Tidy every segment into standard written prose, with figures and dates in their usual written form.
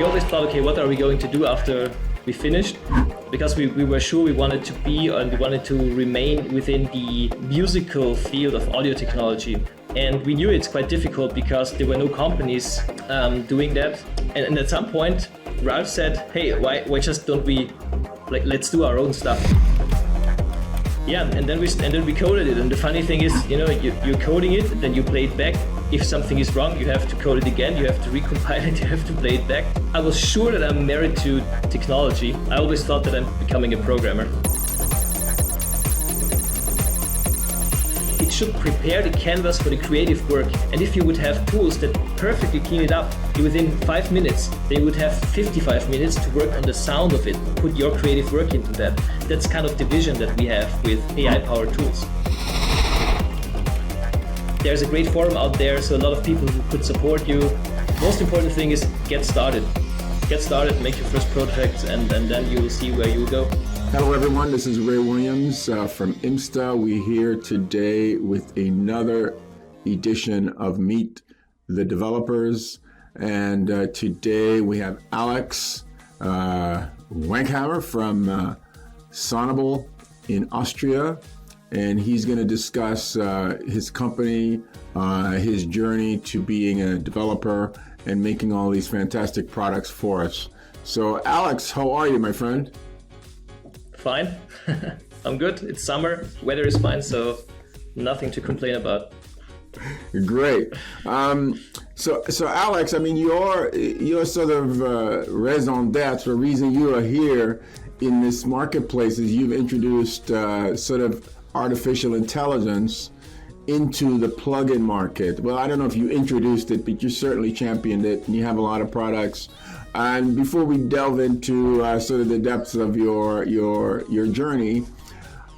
we always thought, okay, what are we going to do after we finished? Because we were sure we wanted to be and we wanted to remain within the musical field of audio technology. And we knew it's quite difficult because there were no companies doing that. And at some point, Ralph said, hey, why just don't we, let's do our own stuff. Yeah, and then we coded it. And the funny thing is, you're coding it, then you play it back. If something is wrong, you have to code it again, you have to recompile it, you have to play it back. I was sure that I'm married to technology. I always thought that I'm becoming a programmer. It should prepare the canvas for the creative work. And if you would have tools that perfectly clean it up within 5 minutes, they would have 55 minutes to work on the sound of it, put your creative work into that. That's kind of the vision that we have with AI-powered tools. There's a great forum out there, so a lot of people who could support you. Most important thing is get started. Get started, make your first projects, and then you will see where you will go. Hello everyone, this is Ray Williams from IMSTA. We're here today with another edition of Meet the Developers. And today we have Alex Wankhammer from Sonible in Austria. And he's going to discuss his company, his journey to being a developer and making all these fantastic products for us. So Alex, how are you, my friend? Fine. I'm good. It's summer. Weather is fine, so nothing to complain about. Great. So Alex, I mean, your sort of raison d'etre, the reason you are here in this marketplace is you've introduced sort of artificial intelligence into the plugin market. Well, I don't know if you introduced it, but you certainly championed it, and you have a lot of products. And before we delve into sort of the depths of your journey,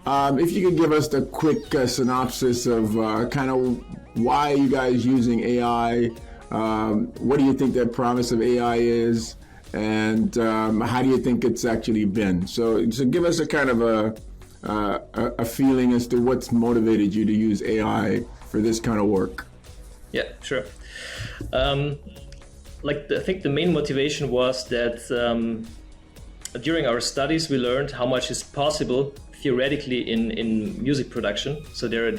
if you could give us a quick synopsis of kind of why you guys using AI, what do you think the promise of AI is, and how do you think it's actually been? So give us a kind of a feeling as to what's motivated you to use AI for this kind of work. Yeah, sure. I think the main motivation was that during our studies we learned how much is possible theoretically in music production. So there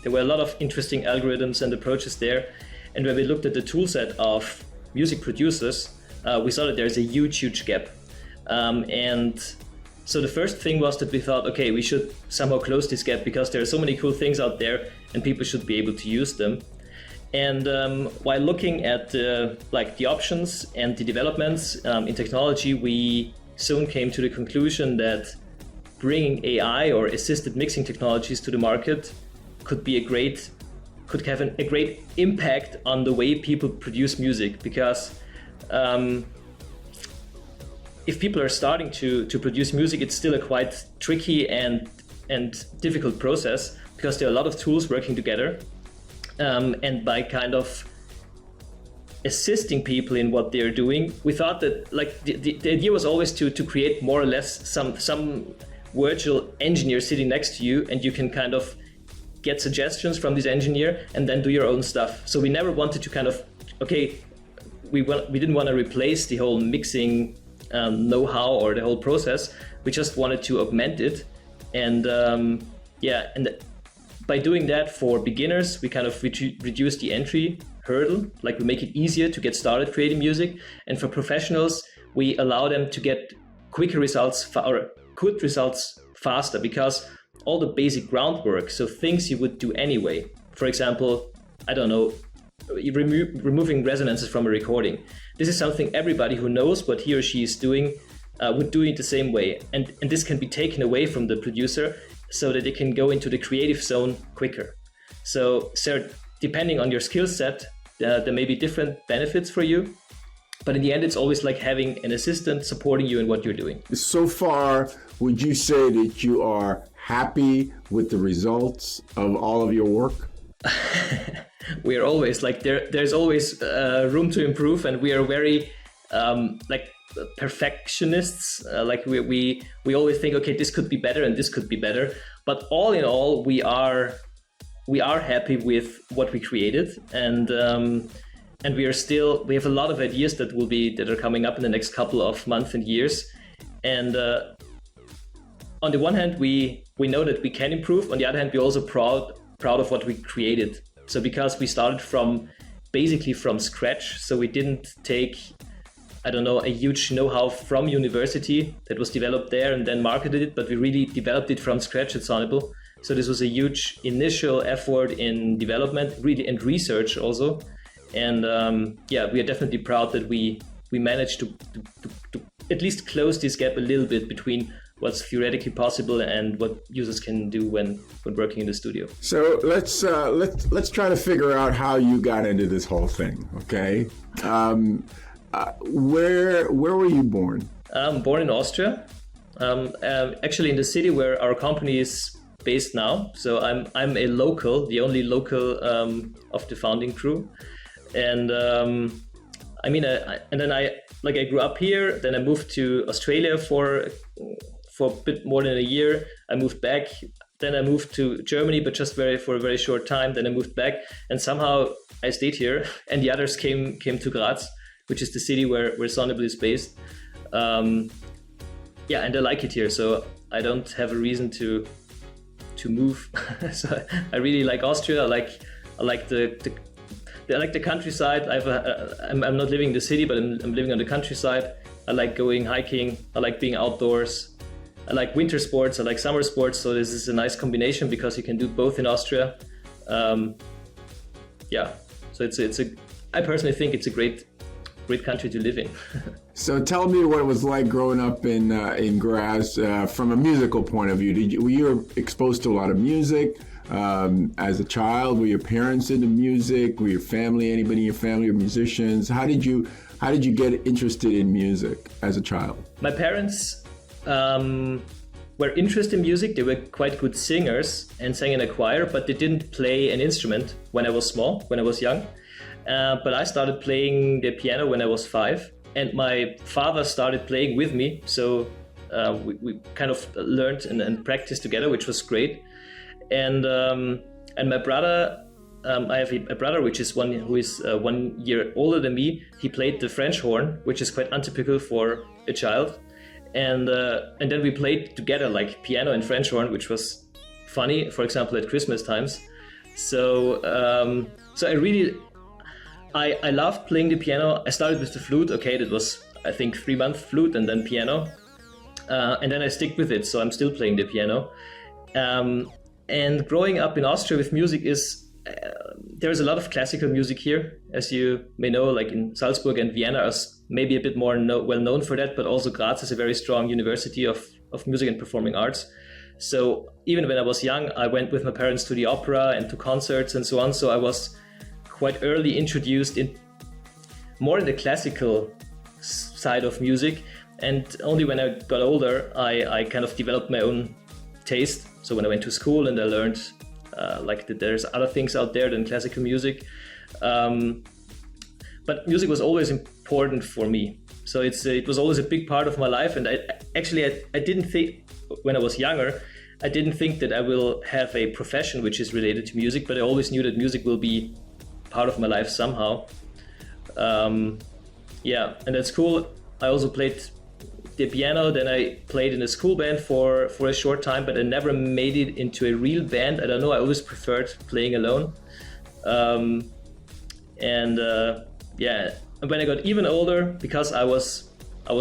were a lot of interesting algorithms and approaches there. And when we looked at the toolset of music producers, we saw that there's a huge gap. And so the first thing was that we thought, okay, we should somehow close this gap because there are so many cool things out there and people should be able to use them. And while looking at the options and the developments in technology, we soon came to the conclusion that bringing AI or assisted mixing technologies to the market could have a great impact on the way people produce music, because if people are starting to produce music, it's still a quite tricky and difficult process because there are a lot of tools working together. And by kind of assisting people in what they're doing, we thought that the idea was always to create more or less some virtual engineer sitting next to you, and you can kind of get suggestions from this engineer and then do your own stuff. So we never wanted to kind of, we didn't want to replace the whole mixing know-how or the whole process. We just wanted to augment it. And by doing that for beginners, we kind of reduce the entry hurdle, we make it easier to get started creating music. And for professionals, we allow them to get quicker results or good results faster, because all the basic groundwork, so things you would do anyway, for example, I don't know, removing resonances from a recording. This is something everybody who knows what he or she is doing would do it the same way. And this can be taken away from the producer so that they can go into the creative zone quicker. So depending on your skill set, there may be different benefits for you. But in the end, it's always like having an assistant supporting you in what you're doing. So far, would you say that you are happy with the results of all of your work? We are always there's always room to improve, and we are very perfectionists. We always think, okay, this could be better and this could be better. But all in all, we are happy with what we created, and and we have a lot of ideas that are coming up in the next couple of months and years. And on the one hand, we know that we can improve. On the other hand, we're also proud of what we created. So because we started basically from scratch, so we didn't take, I don't know, a huge know-how from university that was developed there and then marketed it, but we really developed it from scratch at Sonible. So this was a huge initial effort in development, really, and research also. And we are definitely proud that we managed to at least close this gap a little bit between what's theoretically possible and what users can do when working in the studio. So let's try to figure out how you got into this whole thing. Okay, where were you born? I'm born in Austria, actually in the city where our company is based now. So I'm a local, the only local of the founding crew, and I grew up here. Then I moved to Australia for a bit more than a year. I moved back. Then I moved to Germany, but just for a very short time. Then I moved back, and somehow I stayed here. And the others came to Graz, which is the city where Sonible is based. And I like it here, so I don't have a reason to move. So I really like Austria. I like the countryside. I'm not living in the city, but I'm living on the countryside. I like going hiking. I like being outdoors. I like winter sports. I like summer sports. So this is a nice combination because you can do both in Austria. So I personally think it's a great country to live in. So tell me what it was like growing up in Graz from a musical point of view. Were you exposed to a lot of music as a child? Were your parents into music? Were your family, anybody in your family, or musicians? How did you get interested in music as a child? My parents were interested in music. They were quite good singers and sang in a choir, but they didn't play an instrument when I was young. But I started playing the piano when I was 5, and my father started playing with me. So we kind of learned and practiced together, which was great. And my brother, I have a brother who is 1 year older than me. He played the French horn, which is quite untypical for a child. And then we played together like piano and French horn, which was funny, for example, at Christmas times. So I loved playing the piano. I started with the flute. Okay, that was, I think, 3-month flute and then piano. And then I stick with it, so I'm still playing the piano. And growing up in Austria with music there's a lot of classical music here, as you may know, like in Salzburg and Vienna are maybe a bit more well known for that, but also Graz is a very strong university of music and performing arts. So even when I was young, I went with my parents to the opera and to concerts and so on. So I was quite early introduced more in the classical side of music. And only when I got older, I kind of developed my own taste. So when I went to school and I learned that there's other things out there than classical music. But music was always important for me. So it was always a big part of my life. And I didn't think, when I was younger, I didn't think that I will have a profession which is related to music, but I always knew that music will be part of my life somehow. And that's cool. I also played the piano, then I played in a school band for a short time, but I never made it into a real band. I don't know, I always preferred playing alone. And when I got even older, because I was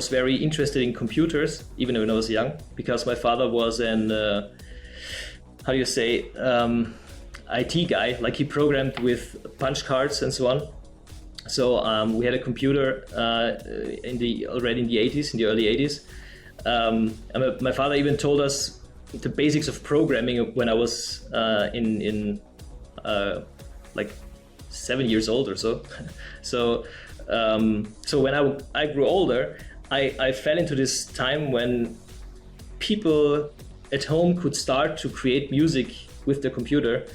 very interested in computers, even when I was young, because my father was an IT guy, like he programmed with punch cards and so on. So we had a computer already in the early 80s. And my father even told us the basics of programming when I was like 7 years old or so. So when I grew older, I fell into this time when people at home could start to create music with the computer,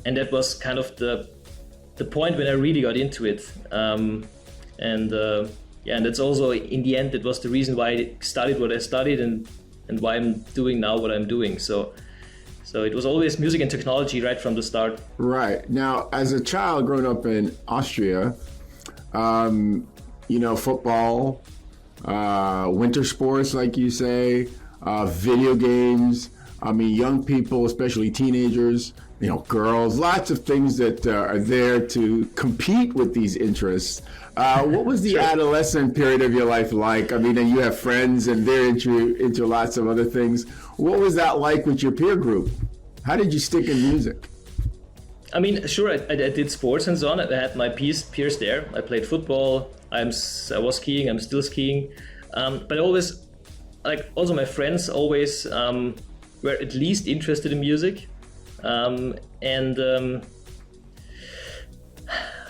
and that was kind of the point when I really got into it. And that's also, in the end, it was the reason why I studied what I studied and why I'm doing now what I'm doing. So it was always music and technology right from the start. Right. Now, as a child growing up in Austria, Football, winter sports, like you say, video games. I mean, young people, especially teenagers, girls, lots of things that are there to compete with these interests. What was the adolescent period of your life like? I mean, and you have friends and they're into lots of other things. What was that like with your peer group? How did you stick in music? I mean, sure, I did sports and so on. I had my peers there. I played football. I was skiing. I'm still skiing. But always, also my friends always were at least interested in music.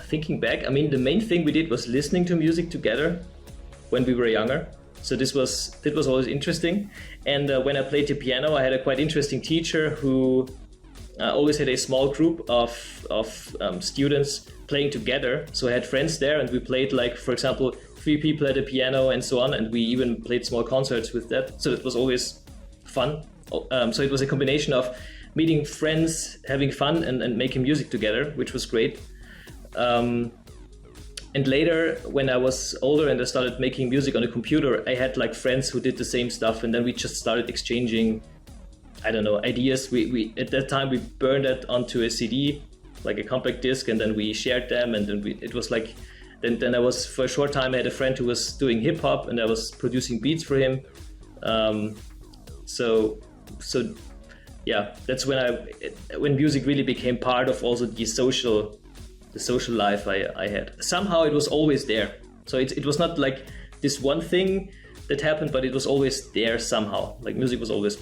Thinking back, I mean, the main thing we did was listening to music together when we were younger. So that was always interesting. And when I played the piano, I had a quite interesting teacher who always had a small group of students playing together. So I had friends there, and we played, for example, 3 people at the piano and so on. And we even played small concerts with that. So it was always fun. So it was a combination of meeting friends, having fun, and making music together, which was great. And later, when I was older and I started making music on a computer, I had friends who did the same stuff, and then we just started exchanging, ideas. We at that time we burned that onto a CD, like a compact disc, and then we shared them, and then it was then I was, for a short time, I had a friend who was doing hip hop, and I was producing beats for him. So yeah, that's when music really became part of also the social life I had. Somehow it was always there. So it was not like this one thing that happened, but it was always there somehow. Music was always,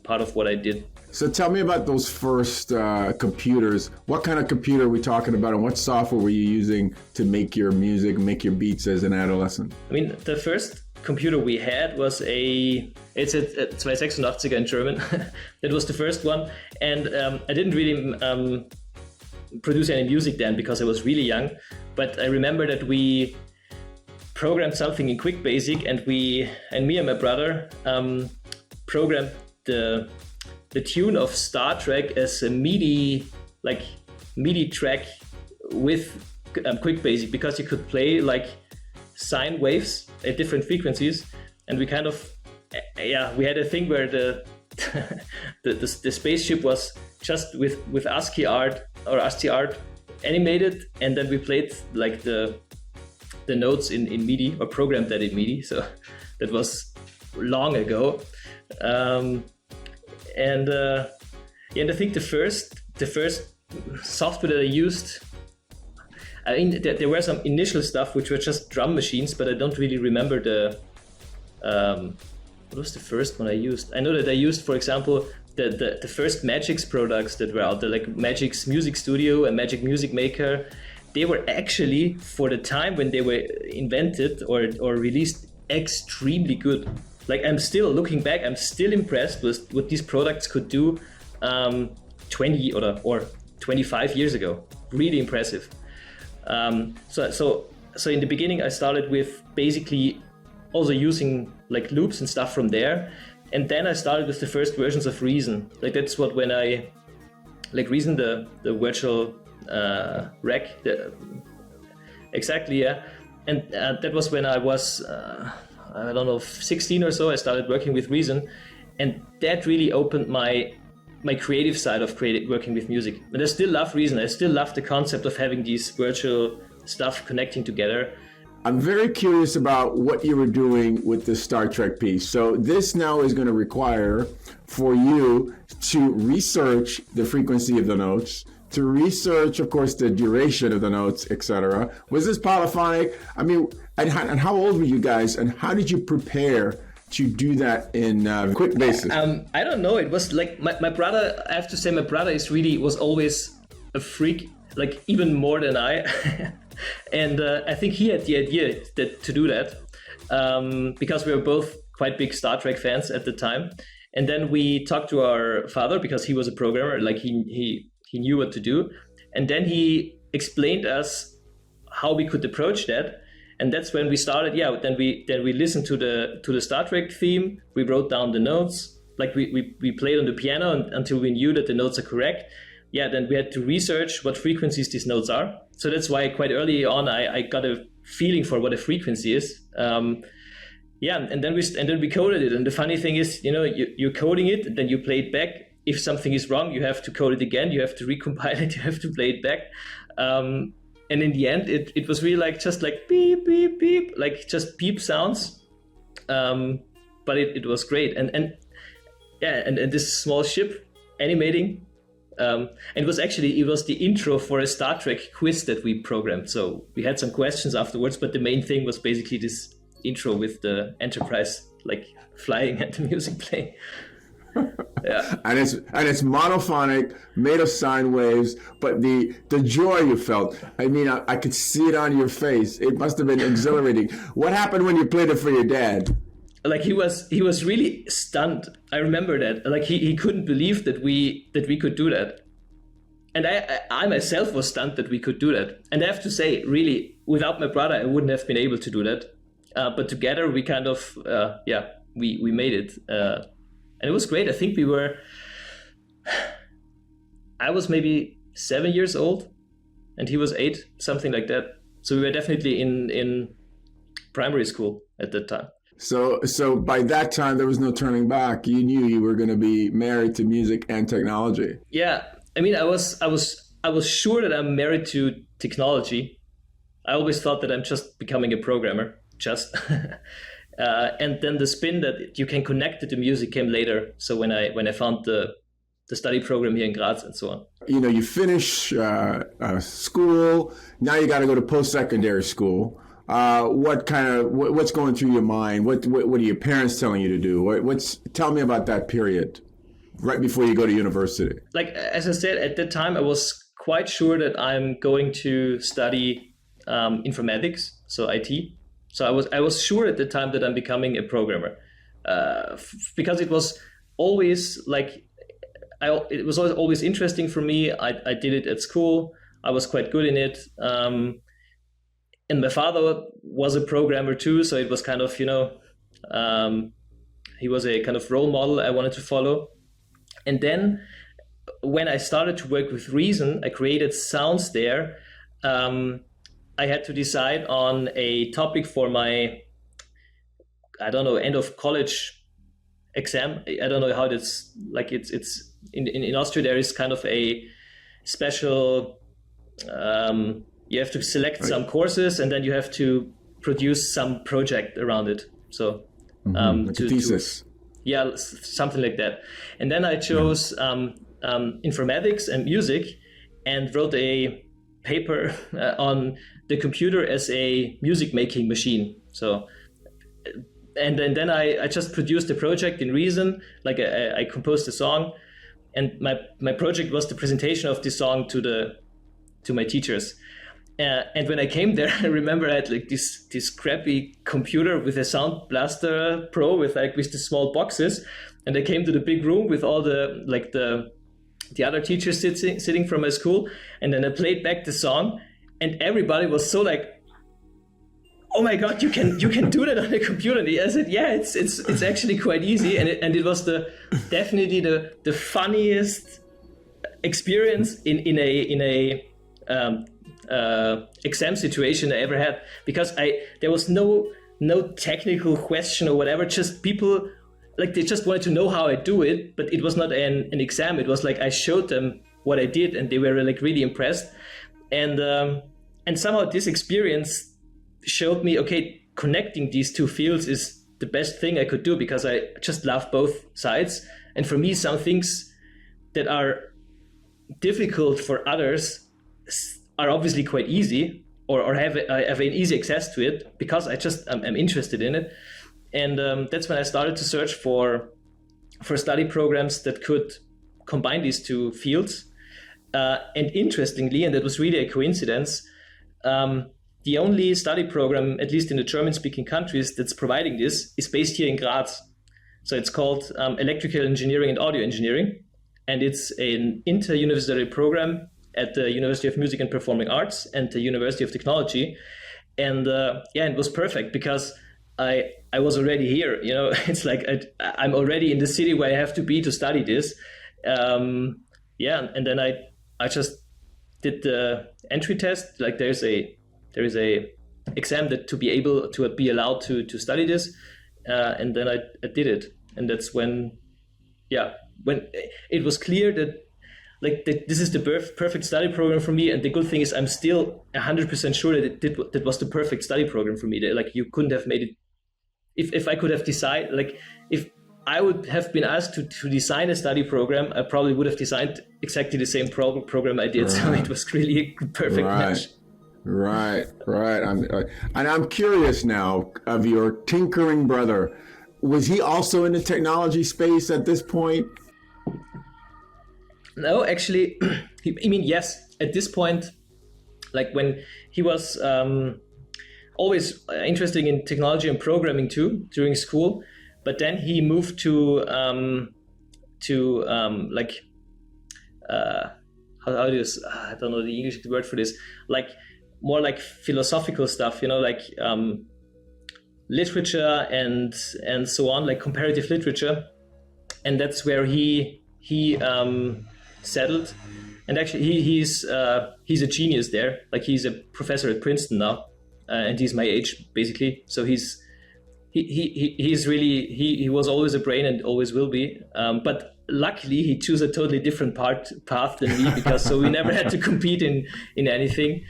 part of what I did. So tell me about those first computers. What kind of computer are we talking about, and what software were you using to make your music, make your beats as an adolescent? I mean, the first computer we had was it's a 286 in German. That was the first one. And I didn't really produce any music then because I was really young. But I remember that we programmed something in Quick Basic, and me and my brother programmed the tune of Star Trek as a MIDI track with Quick Basic, because you could play sine waves at different frequencies, and we kind of we had a thing where the spaceship was just with ASCII art animated, and then we played the notes in MIDI, or programmed that in MIDI. So that was long ago. And I think the first software that I used, I mean, there were some initial stuff which were just drum machines, but I don't really remember what was the first one I used. I know that I used, for example, the first Magix products that were out there, like Magix Music Studio and Magic Music Maker. They were actually, for the time when they were invented or released, extremely good. I'm still looking back, I'm still impressed with what these products could do 20 or 25 years ago. Really impressive. So in the beginning, I started with basically also using loops and stuff from there, and then I started with the first versions of Reason. That's when I Reason, the virtual rack. Exactly, yeah. And that was when I was 16 or so. I started working with Reason, and that really opened my creative side of working with music. And I still love Reason. I still love the concept of having these virtual stuff connecting together. I'm very curious about what you were doing with the Star Trek piece. So this now is going to require for you to research the frequency of the notes, to research, of course, the duration of the notes, etc. Was this polyphonic? I mean, and how old were you guys, and how did you prepare to do that in Quick Basic? I don't know. It was my brother. I have to say, my brother was always a freak, even more than I. And I think he had the idea to do that because we were both quite big Star Trek fans at the time. And then we talked to our father, because he was a programmer. He knew what to do. And then he explained us how we could approach that. And that's when we started. Yeah. Then we listened to the Star Trek theme. We wrote down the notes. We played on the piano until we knew that the notes are correct. then we had to research what frequencies these notes are. So that's why quite early on I got a feeling for what a frequency is. And then we coded it. And the funny thing is, you're coding it, and then you play it back. If something is wrong, you have to code it again. You have to recompile it. You have to play it back. And in the end, it was really just beep, beep, beep, just beep sounds. But it was great. And this small ship animating. And it was the intro for a Star Trek quiz that we programmed. So we had some questions afterwards, but the main thing was basically this intro with the Enterprise flying and the music playing. Yeah. And it's monophonic, made of sine waves, but the joy you felt, I could see it on your face. It must have been exhilarating. What happened when you played it for your dad? He was really stunned. I remember that. He couldn't believe that we could do that. And I myself was stunned that we could do that. And I have to say, really, without my brother, I wouldn't have been able to do that. But together we kind of we made it. And it was great. I think I was maybe 7 years old and he was 8, something like that. So we were definitely in primary school at that time. So by that time, there was no turning back. You knew you were going to be married to music and technology. Yeah. I was sure that I'm married to technology. I always thought that I'm just becoming a programmer, and then the spin that you can connect it to music came later. So when I found the study program here in Graz and so on. You finish school. Now you got to go to post-secondary school. What's going through your mind? What are your parents telling you to do? Tell me about that period right before you go to university. As I said, at that time, I was quite sure that I'm going to study informatics, so IT. So I was sure at the time that I'm becoming a programmer, because it was always it was always interesting for me. I did it at school. I was quite good in it. And my father was a programmer too, so it was kind of, he was a kind of role model I wanted to follow. And then when I started to work with Reason, I created sounds there. I had to decide on a topic for my, end of college exam. I don't know how it's it's in Austria, there is kind of a special, you have to select some courses and then you have to produce some project around it. So like a thesis. Something like that. And then I chose informatics and music and wrote a paper on the computer as a music making machine. So, and then I just produced a project in Reason. I composed a song, and my project was the presentation of this song to my teachers. And when I came there, I remember I had this crappy computer with a Sound Blaster Pro with the small boxes, and I came to the big room with all the other teachers sitting from my school, and then I played back the song, and everybody was so oh my God, you can do that on a computer. And I said, yeah, it's actually quite easy, and it was definitely the funniest experience in a exam situation I ever had, because there was no technical question or whatever, just people they just wanted to know how I do it, but it was not an exam. It was I showed them what I did and they were really impressed, and somehow this experience showed me, okay, connecting these two fields is the best thing I could do, because I just love both sides. And for me, some things that are difficult for others are obviously quite easy, or I have an easy access to it because I'm interested in it. And that's when I started to search for study programs that could combine these two fields. And interestingly, and that was really a coincidence, the only study program, at least in the German-speaking countries, that's providing this is based here in Graz. So it's called Electrical Engineering and Audio Engineering, and it's an inter-university program at the University of Music and Performing Arts and the University of Technology. And it was perfect because I was already here. It's I'm already in the city where I have to be to study this. And then I I just did the entry test. Like there is a exam that to be allowed to study this, and then I did it, and that's when it was clear that this is the perfect study program for me. And the good thing is I'm still 100% sure that that was the perfect study program for me. That, like, you couldn't have made it if I could have decided, like, if I would have been asked to design a study program, I probably would have designed exactly the same program I did. Right. So it was really a perfect match. Right. I'm curious now of your tinkering brother. Was he also in the technology space at this point? No, actually, yes. At this point, like when he was always interested in technology and programming too during school, but then he moved to how do you, I don't know the English word for this, like more like philosophical stuff, like literature and so on, like comparative literature, and that's where he settled. And actually he's a genius there. Like he's a professor at Princeton now, and he's my age basically. So he's really he was always a brain and always will be. But luckily he chose a totally different path than me, because so we never had to compete in anything.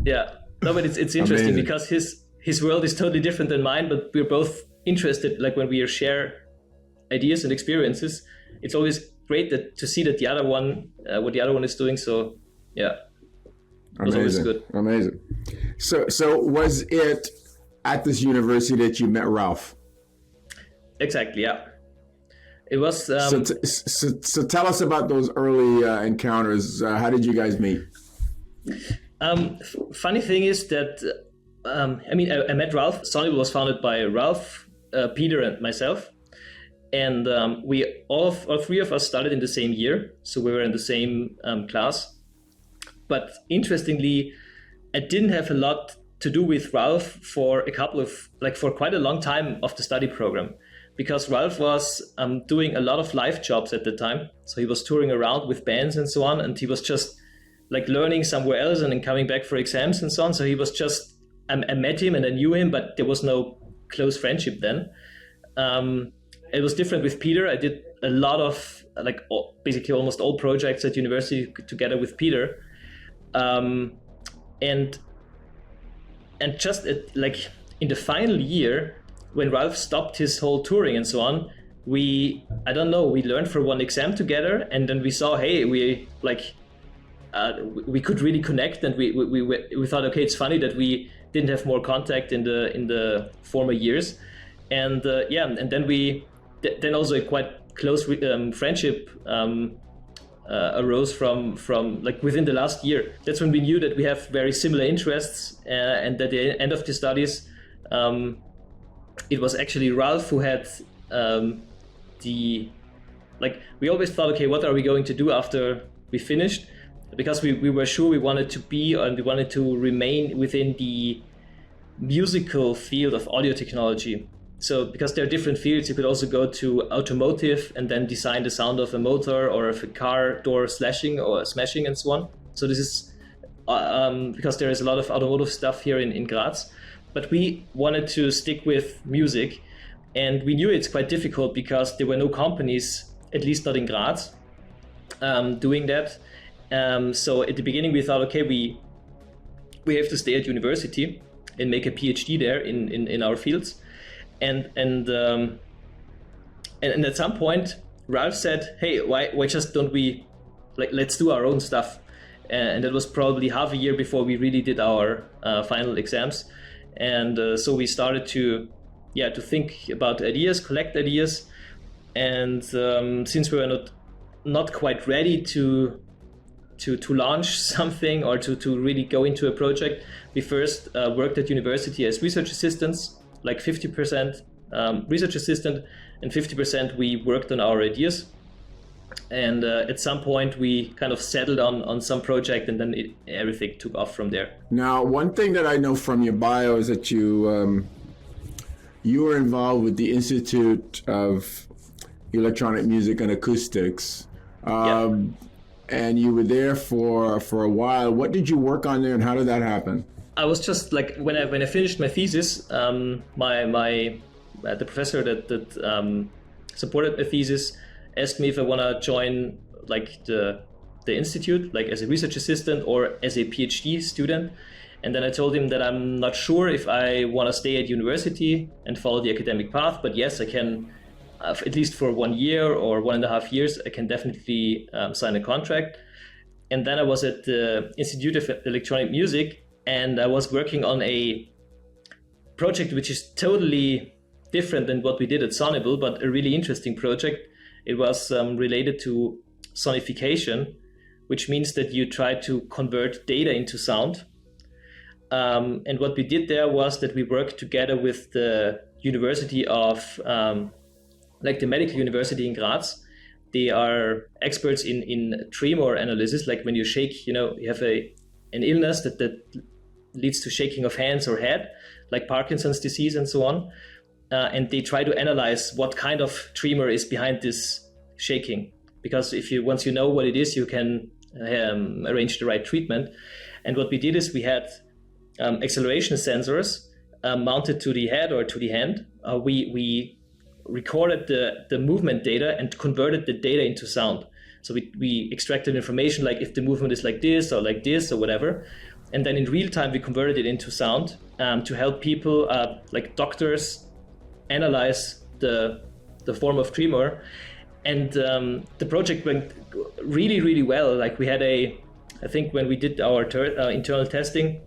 Yeah, no, but it's interesting. Amazing. Because his world is totally different than mine, but we're both interested. Like when we share ideas and experiences, it's always great to see that the other one, what the other one is doing. So yeah, it was always good. Amazing. So was it at this university that you met Ralph? Exactly. Yeah. It was. So tell us about those early encounters. How did you guys meet? Funny thing is that I met Ralph. Sonible was founded by Ralph, Peter, and myself, and we all three of us started in the same year, so we were in the same class. But interestingly, I didn't have a lot to do with Ralph for quite a long time of the study program, because Ralph was doing a lot of live jobs at the time. So he was touring around with bands and so on, and he was just like learning somewhere else and then coming back for exams and so on. So he was just, I met him and I knew him, but there was no close friendship then. It was different with Peter. I did a lot of basically almost all projects at university together with Peter. And just in the final year, when Ralph stopped his whole touring and so on, we learned for one exam together, and then we saw, hey, we could really connect, and we thought, okay, it's funny that we didn't have more contact in the former years, and then also a quite close friendship arose from like within the last year. That's when we knew that we have very similar interests, and at the end of the studies, it was actually Ralph who had we always thought, okay, what are we going to do after we finished? Because we were sure we wanted to be, and we wanted to remain within the musical field of audio technology. So because there are different fields, you could also go to automotive and then design the sound of a motor or of a car door slashing or smashing and so on. So this is because there is a lot of automotive stuff here in Graz. But we wanted to stick with music, and we knew it's quite difficult because there were no companies, at least not in Graz, doing that. So at the beginning we thought, okay, we have to stay at university and make a PhD there in our fields. And at some point Ralph said, hey, why just don't we let's do our own stuff? And that was probably half a year before we really did our final exams. And so we started to think about ideas, collect ideas, and since we were not quite ready to launch something or to really go into a project, we first worked at university as research assistants, like 50% research assistant and 50% we worked on our ideas. And at some point we kind of settled on some project, and then everything took off from there. Now, one thing that I know from your bio is that you were involved with the Institute of Electronic Music and Acoustics. and you were there for a while. What did you work on there, and how did that happen? I was just like when I finished my thesis, the professor that supported my thesis asked me if I want to join like the institute, like as a research assistant or as a PhD student. And then I told him that I'm not sure if I want to stay at university and follow the academic path, but yes, I can, at least for 1 year or 1.5 years, I can definitely sign a contract. And then I was at the Institute of Electronic Music, and I was working on a project which is totally different than what we did at Sonible, but a really interesting project. It was related to sonification, which means that you try to convert data into sound. And what we did there was that we worked together with the University of, like the Medical University in Graz. They are experts in tremor analysis, like when you shake, you have an illness that leads to shaking of hands or head, like Parkinson's disease and so on. And they try to analyze what kind of tremor is behind this shaking. Because once you know what it is, you can arrange the right treatment. And what we did is we had acceleration sensors mounted to the head or to the hand. We recorded the movement data and converted the data into sound. So we extracted information like if the movement is like this or whatever. And then in real time, we converted it into sound to help people, like doctors, analyze the form of tremor. And the project went really, really well. Like we had I think when we did our internal testing,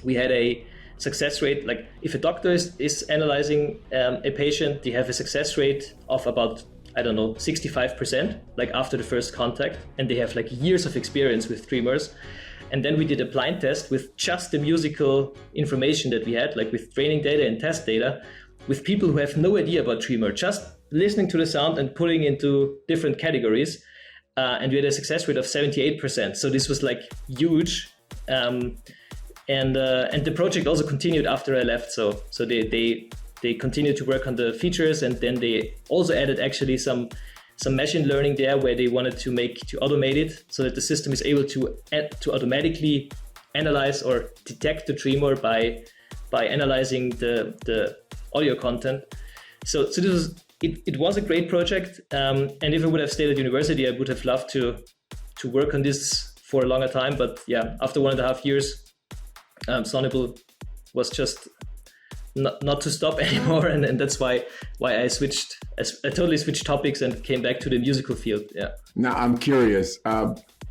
we had a success rate. Like if a doctor is analyzing a patient, they have a success rate of about, 65%, like after the first contact. And they have like years of experience with tremors. And then we did a blind test with just the musical information that we had, like with training data and test data, with people who have no idea about tremor, just listening to the sound and putting into different categories. And we had a success rate of 78%. So this was like huge. And the project also continued after I left. So they continued to work on the features, and then they also added actually some machine learning there, where they wanted to automate it so that the system is able to automatically analyze or detect the tremor by analyzing the audio content. So it was a great project, and if I would have stayed at university, I would have loved to work on this for a longer time. But yeah, after 1.5 years, Sonible was just not to stop anymore, and that's why I totally switched topics and came back to the musical field. Yeah. Now I'm curious,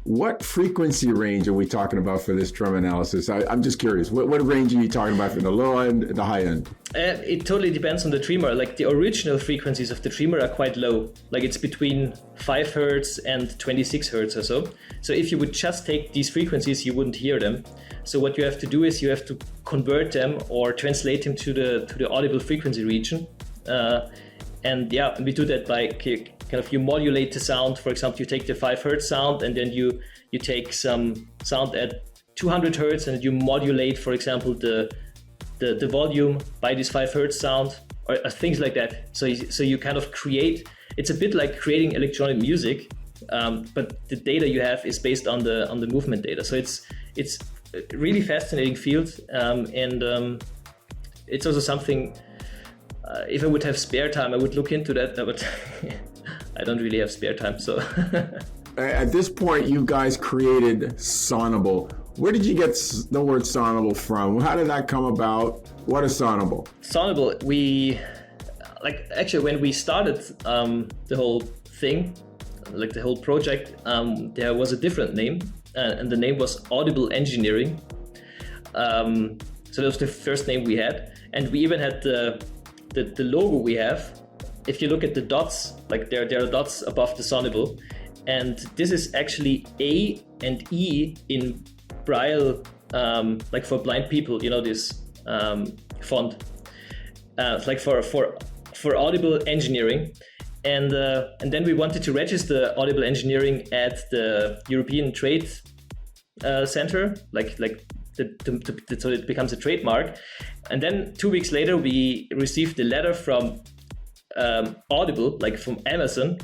what frequency range are we talking about for this drum analysis? I'm just curious. What range are you talking about from the low end to the high end? It totally depends on the tremor. Like the original frequencies of the tremor are quite low. Like it's between 5 hertz and 26 hertz or so. So if you would just take these frequencies, you wouldn't hear them. So what you have to do is you have to convert them or translate them to the audible frequency region. And yeah, we do that by you modulate the sound. For example, you take the 5 hertz sound, and then you take some sound at 200 hertz, and you modulate, for example, the volume by this 5 hertz sound, or things like that. So you kind of create. It's a bit like creating electronic music, but the data you have is based on the movement data. So it's a really fascinating field, and it's also something. If I would have spare time, I would look into that, but I don't really have spare time. So at this point, you guys created Sonible. Where did you get the word Sonible from? How did that come about? What is Sonible? Sonible, when we started the whole thing, like the whole project, there was a different name, and the name was Audible Engineering. So that was the first name we had, and we even had the logo we have. If you look at the dots, like there are dots above the Sonible, and this is actually A and E in Braille, like for blind people, this font. It's like for Audible Engineering, and then we wanted to register Audible Engineering at the European Trade Center, so it becomes a trademark. And then 2 weeks later, we received a letter from Audible, like from Amazon,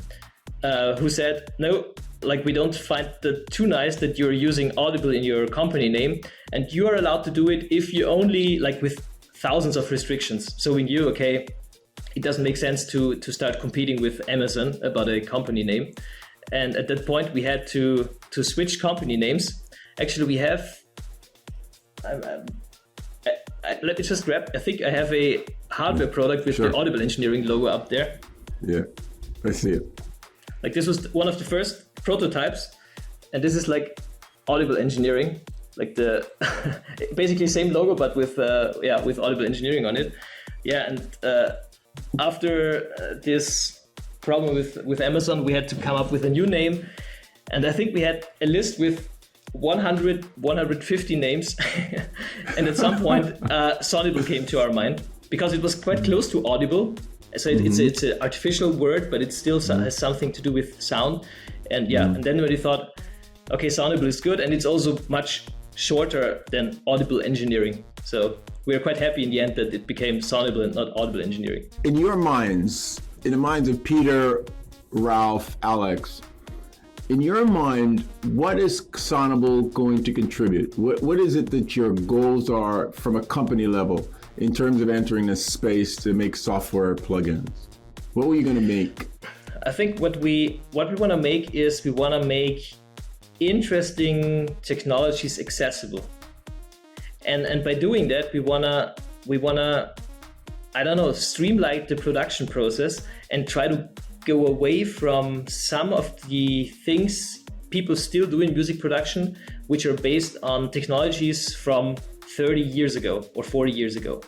who said, no, like we don't find that too nice that you're using Audible in your company name, and you are allowed to do it if you only like with thousands of restrictions. So we knew, okay, it doesn't make sense to start competing with Amazon about a company name. And at that point we had to switch company names. Actually, we have, let me just grab, I think I have a hardware product with the Audible Engineering logo up there. Yeah, I see it. Like this was one of the first prototypes, and this is like Audible Engineering, like the basically same logo, but with Audible Engineering on it. Yeah, and after this problem with Amazon, we had to come up with a new name, and I think we had a list with 150 names, and at some point Sonible came to our mind because it was quite close to Audible. So it's an artificial word, but it still has something to do with sound. And and then when we thought, okay, Sonible is good, and it's also much shorter than Audible Engineering. So we are quite happy in the end that it became Sonible and not Audible Engineering. In your minds, in the minds of Peter, Ralph, Alex, in your mind, what is Sonible going to contribute? What is it that your goals are from a company level in terms of entering this space to make software plugins? What were you going to make? I think what we want to make is we want to make interesting technologies accessible. And by doing that, we wanna streamline the production process and try to go away from some of the things people still do in music production, which are based on technologies from 30 years ago or 40 years ago.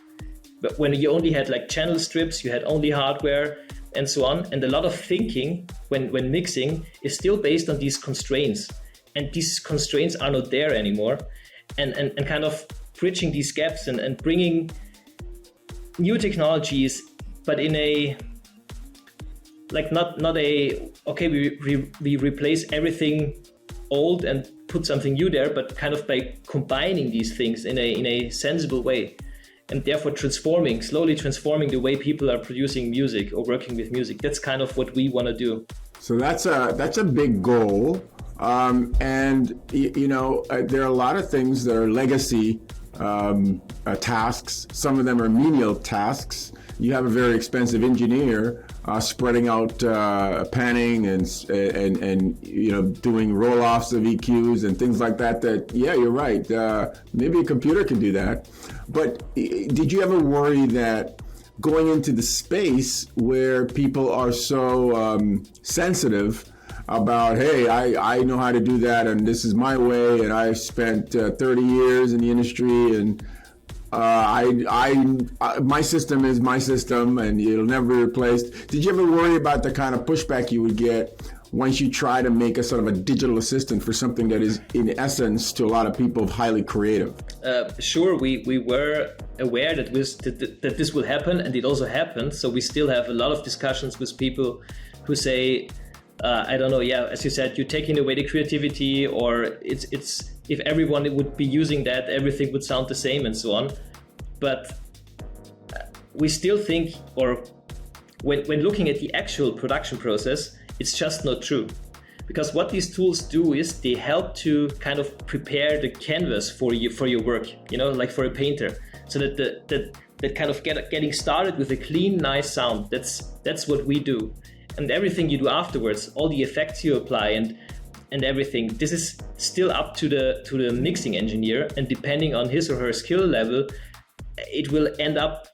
But when you only had like channel strips, you had only hardware and so on. And a lot of thinking when mixing is still based on these constraints. And these constraints are not there anymore. And kind of bridging these gaps and bringing new technologies, but in a, like not a, okay, we replace everything old and put something new there, but kind of by combining these things in a sensible way, and therefore slowly transforming the way people are producing music or working with music. That's kind of what we want to do. So that's a big goal. And there are a lot of things that are legacy tasks. Some of them are menial tasks. You have a very expensive engineer spreading out panning and doing roll-offs of EQs and things like that. Yeah, you're right. Maybe a computer can do that. But did you ever worry that going into the space where people are so sensitive about, hey, I know how to do that, and this is my way, and I spent 30 years in the industry, and my system is my system, and it'll never be replaced. Did you ever worry about the kind of pushback you would get once you try to make a sort of a digital assistant for something that is, in essence, to a lot of people, highly creative? Sure, we were aware that this will happen, and it also happened. So we still have a lot of discussions with people who say, I don't know, yeah, as you said, you're taking away the creativity, or it's if everyone would be using that, everything would sound the same and so on. But we still think, or when looking at the actual production process, it's just not true. Because what these tools do is they help to kind of prepare the canvas for your work, like for a painter, so that that kind of getting started with a clean, nice sound. That's what we do. And everything you do afterwards, all the effects you apply and everything, this is still up to the mixing engineer, and depending on his or her skill level, it will end up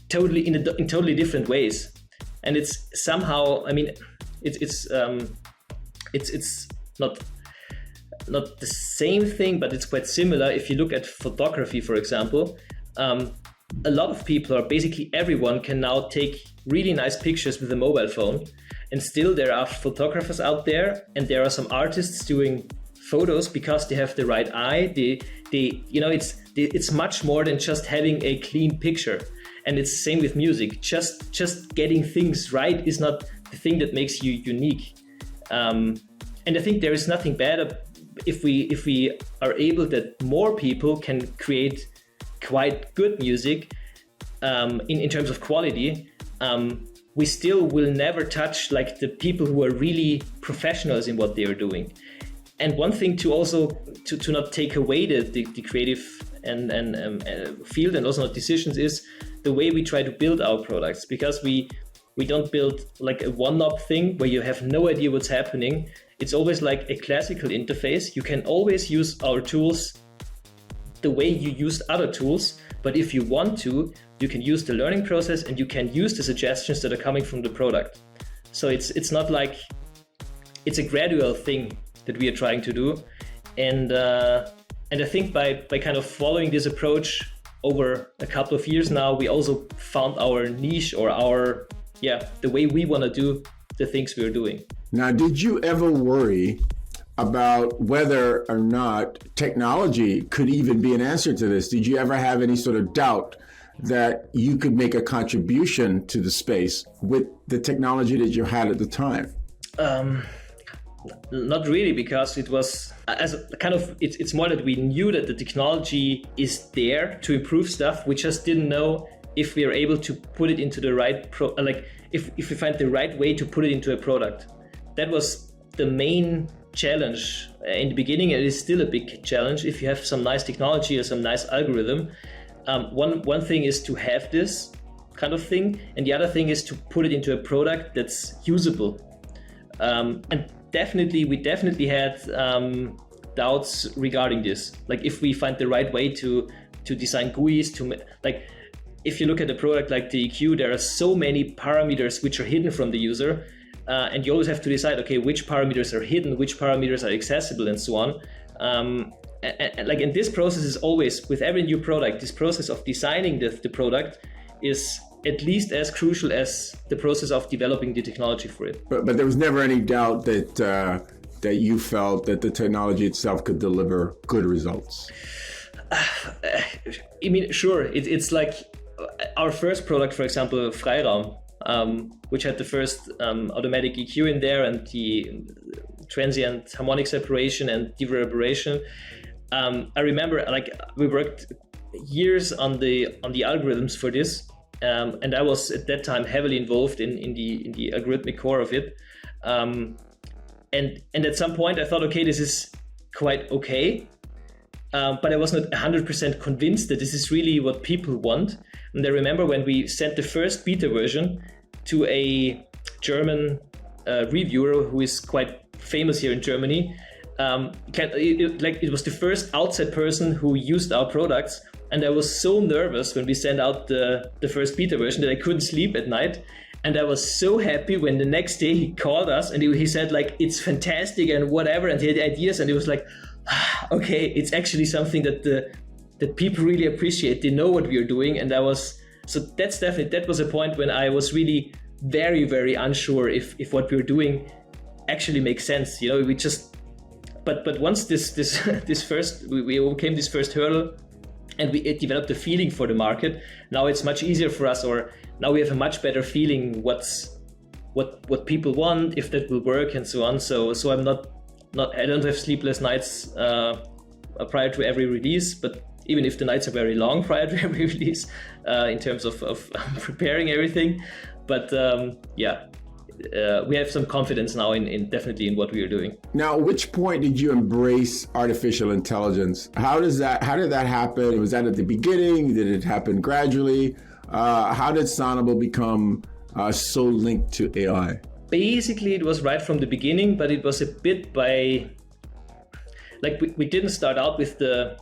totally in totally different ways. And it's somehow, I mean, it's not the same thing, but it's quite similar. If you look at photography, for example, a lot of people, or basically everyone, can now take really nice pictures with a mobile phone, and still there are photographers out there, and there are some artists doing photos because they have the right eye. It's much more than just having a clean picture. And it's the same with music. Just getting things right is not the thing that makes you unique. And I think there is nothing bad if we are able that more people can create quite good music in terms of quality. we still will never touch like the people who are really professionals in what they are doing. And one thing to also to not take away the creative and field and also not decisions is the way we try to build our products, because we don't build like a one-knob thing where you have no idea what's happening. It's always like a classical interface. You can always use our tools the way you used other tools, but if you want to, you can use the learning process and you can use the suggestions that are coming from the product. So it's not like, it's a gradual thing that we are trying to do. And I think by kind of following this approach over a couple of years now, we also found our niche or the way we want to do the things we're doing. Now, did you ever worry about whether or not technology could even be an answer to this? Did you ever have any sort of doubt that you could make a contribution to the space with the technology that you had at the time? Not really, because it was as a kind of, it's more that we knew that the technology is there to improve stuff. We just didn't know if we are able to put it into the right if we find the right way to put it into a product. That was the main challenge in the beginning, and it is still a big challenge. If you have some nice technology or some nice algorithm, one thing is to have this kind of thing, and the other thing is to put it into a product that's usable. And we definitely had doubts regarding this. Like if we find the right way to design GUIs, if you look at a product like the EQ, there are so many parameters which are hidden from the user, and you always have to decide, okay, which parameters are hidden, which parameters are accessible, and so on. And this process is always, with every new product, this process of designing the product is at least as crucial as the process of developing the technology for it. But there was never any doubt that you felt that the technology itself could deliver good results. I mean, sure. It's like our first product, for example, Fryrom, which had the first automatic EQ in there and the transient harmonic separation and dereverberation. I remember, we worked years on the algorithms for this. And I was at that time heavily involved in the algorithmic core of it. And at some point I thought, okay, this is quite okay. But I was not 100% convinced that this is really what people want. And I remember when we sent the first beta version to a German reviewer who is quite famous here in Germany. It was the first outside person who used our products. And I was so nervous when we sent out the first beta version that I couldn't sleep at night. And I was so happy when the next day he called us and he said it's fantastic and whatever, and he had ideas, and he was like, okay, it's actually something that people really appreciate. They know what we are doing. And that was a point when I was really very, very unsure if what we were doing actually makes sense. But once we overcame this first hurdle, and we developed a feeling for the market. Now it's much easier for us, or now we have a much better feeling what people want, if that will work, and so on. So I'm I don't have sleepless nights prior to every release, but even if the nights are very long prior to every release, in terms of preparing everything. But we have some confidence now in definitely in what we are doing. Now, at which point did you embrace artificial intelligence? How did that happen? Was that at the beginning? Did it happen gradually? How did Sonible become so linked to AI? Basically, it was right from the beginning, but it was a bit we didn't start out with the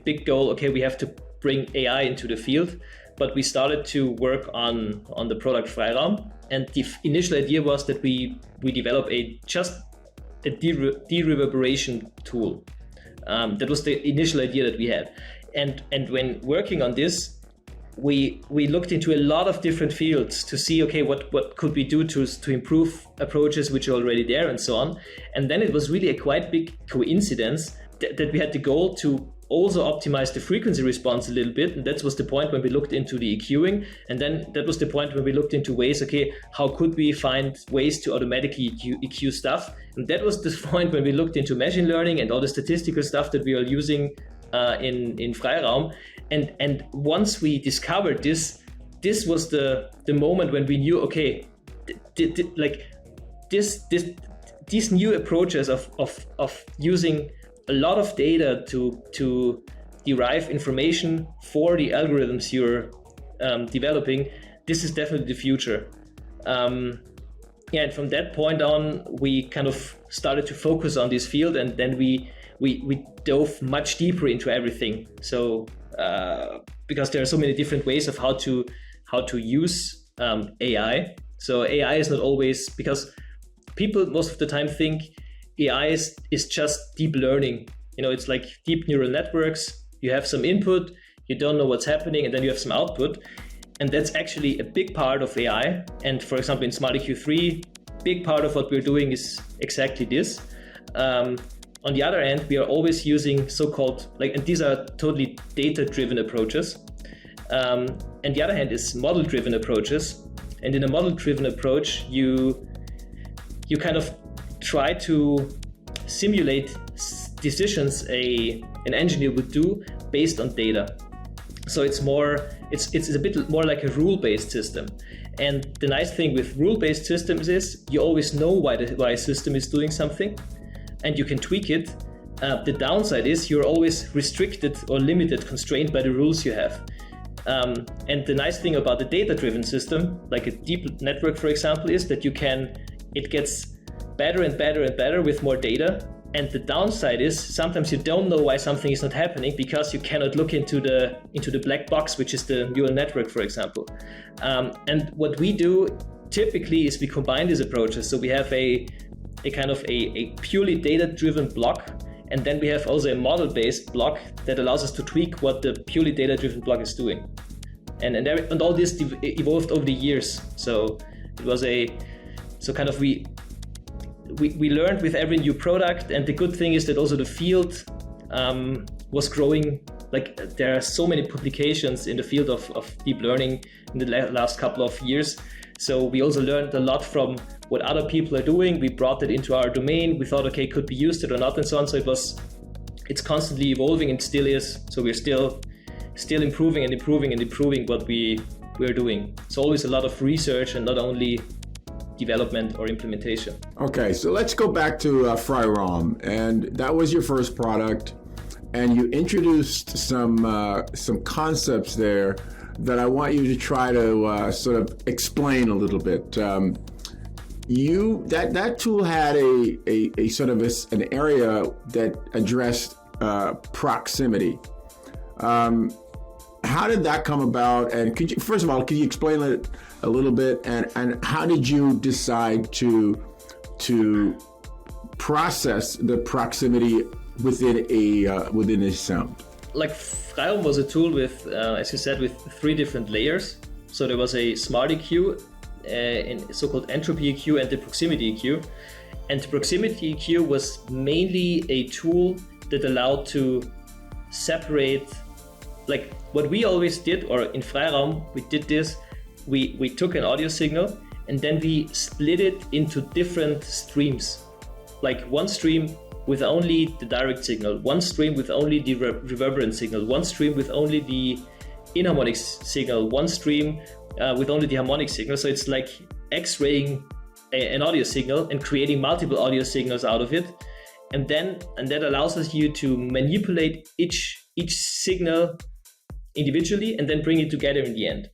big goal, okay, we have to bring AI into the field, but we started to work on the product Fryrom. And the initial idea was that we develop just a dereverberation tool. That was the initial idea that we had. And when working on this, we looked into a lot of different fields to see, okay, what could we do to improve approaches which are already there, and so on. And then it was really a quite big coincidence that we had the goal to also optimize the frequency response a little bit. And that was the point when we looked into the EQing. And then that was the point when we looked into ways, okay, how could we find ways to automatically EQ stuff? And that was the point when we looked into machine learning and all the statistical stuff that we are using in Fryrom. And once we discovered this, this was the moment when we knew, okay, these new approaches of using a lot of data to derive information for the algorithms you're developing, this is definitely the future. And from that point on, we kind of started to focus on this field, and then we dove much deeper into everything. So because there are so many different ways of how to use AI. So AI is not always, because people most of the time think AI is just deep learning. It's like deep neural networks. You have some input, you don't know what's happening, and then you have some output. And that's actually a big part of AI. And for example, in SmartEQ3, big part of what we're doing is exactly this. On the other hand, we are always using so-called, and these are totally data-driven approaches. And the other hand is model-driven approaches. And in a model-driven approach, you kind of try to simulate decisions an engineer would do based on data. So it's a bit more like a rule-based system. And the nice thing with rule-based systems is you always know why a system is doing something, and you can tweak it. The downside is you're always restricted or limited, constrained by the rules you have. And the nice thing about the data-driven system, like a deep network, for example, is that it gets better and better and better with more data. And the downside is sometimes you don't know why something is not happening because you cannot look into the black box, which is the neural network, for example. And what we do typically is we combine these approaches. So we have a kind of a purely data-driven block, and then we have also a model-based block that allows us to tweak what the purely data-driven block is doing. And all this evolved over the years. So it was we learned with every new product, and the good thing is that also the field was growing. Like there are so many publications in the field of deep learning in the last couple of years. So we also learned a lot from what other people are doing. We brought it into our domain. We thought, okay, could we use it or not, and so on. So it's constantly evolving, and still is. So we're still improving what we're doing. It's always a lot of research and not only development or implementation. Okay, so let's go back to Fryrom, and that was your first product, and you introduced some concepts there that I want you to try to sort of explain a little bit. That tool had a sort of an area that addressed proximity. How did that come about? And could you explain it a little bit? And how did you decide to process the proximity within a sound? Like Fryrom was a tool with, as you said, with 3 different layers. So there was a SmartEQ, so-called Entropy EQ, and the Proximity EQ. And the Proximity EQ was mainly a tool that allowed to separate, like what we always did, or in Fryrom we did this, we took an audio signal and then we split it into different streams. Like one stream with only the direct signal, one stream with only the reverberant signal, one stream with only the inharmonic signal, one stream with only the harmonic signal. So it's like X-raying an audio signal and creating multiple audio signals out of it. And that allows us to manipulate each signal individually and then bring it together in the end.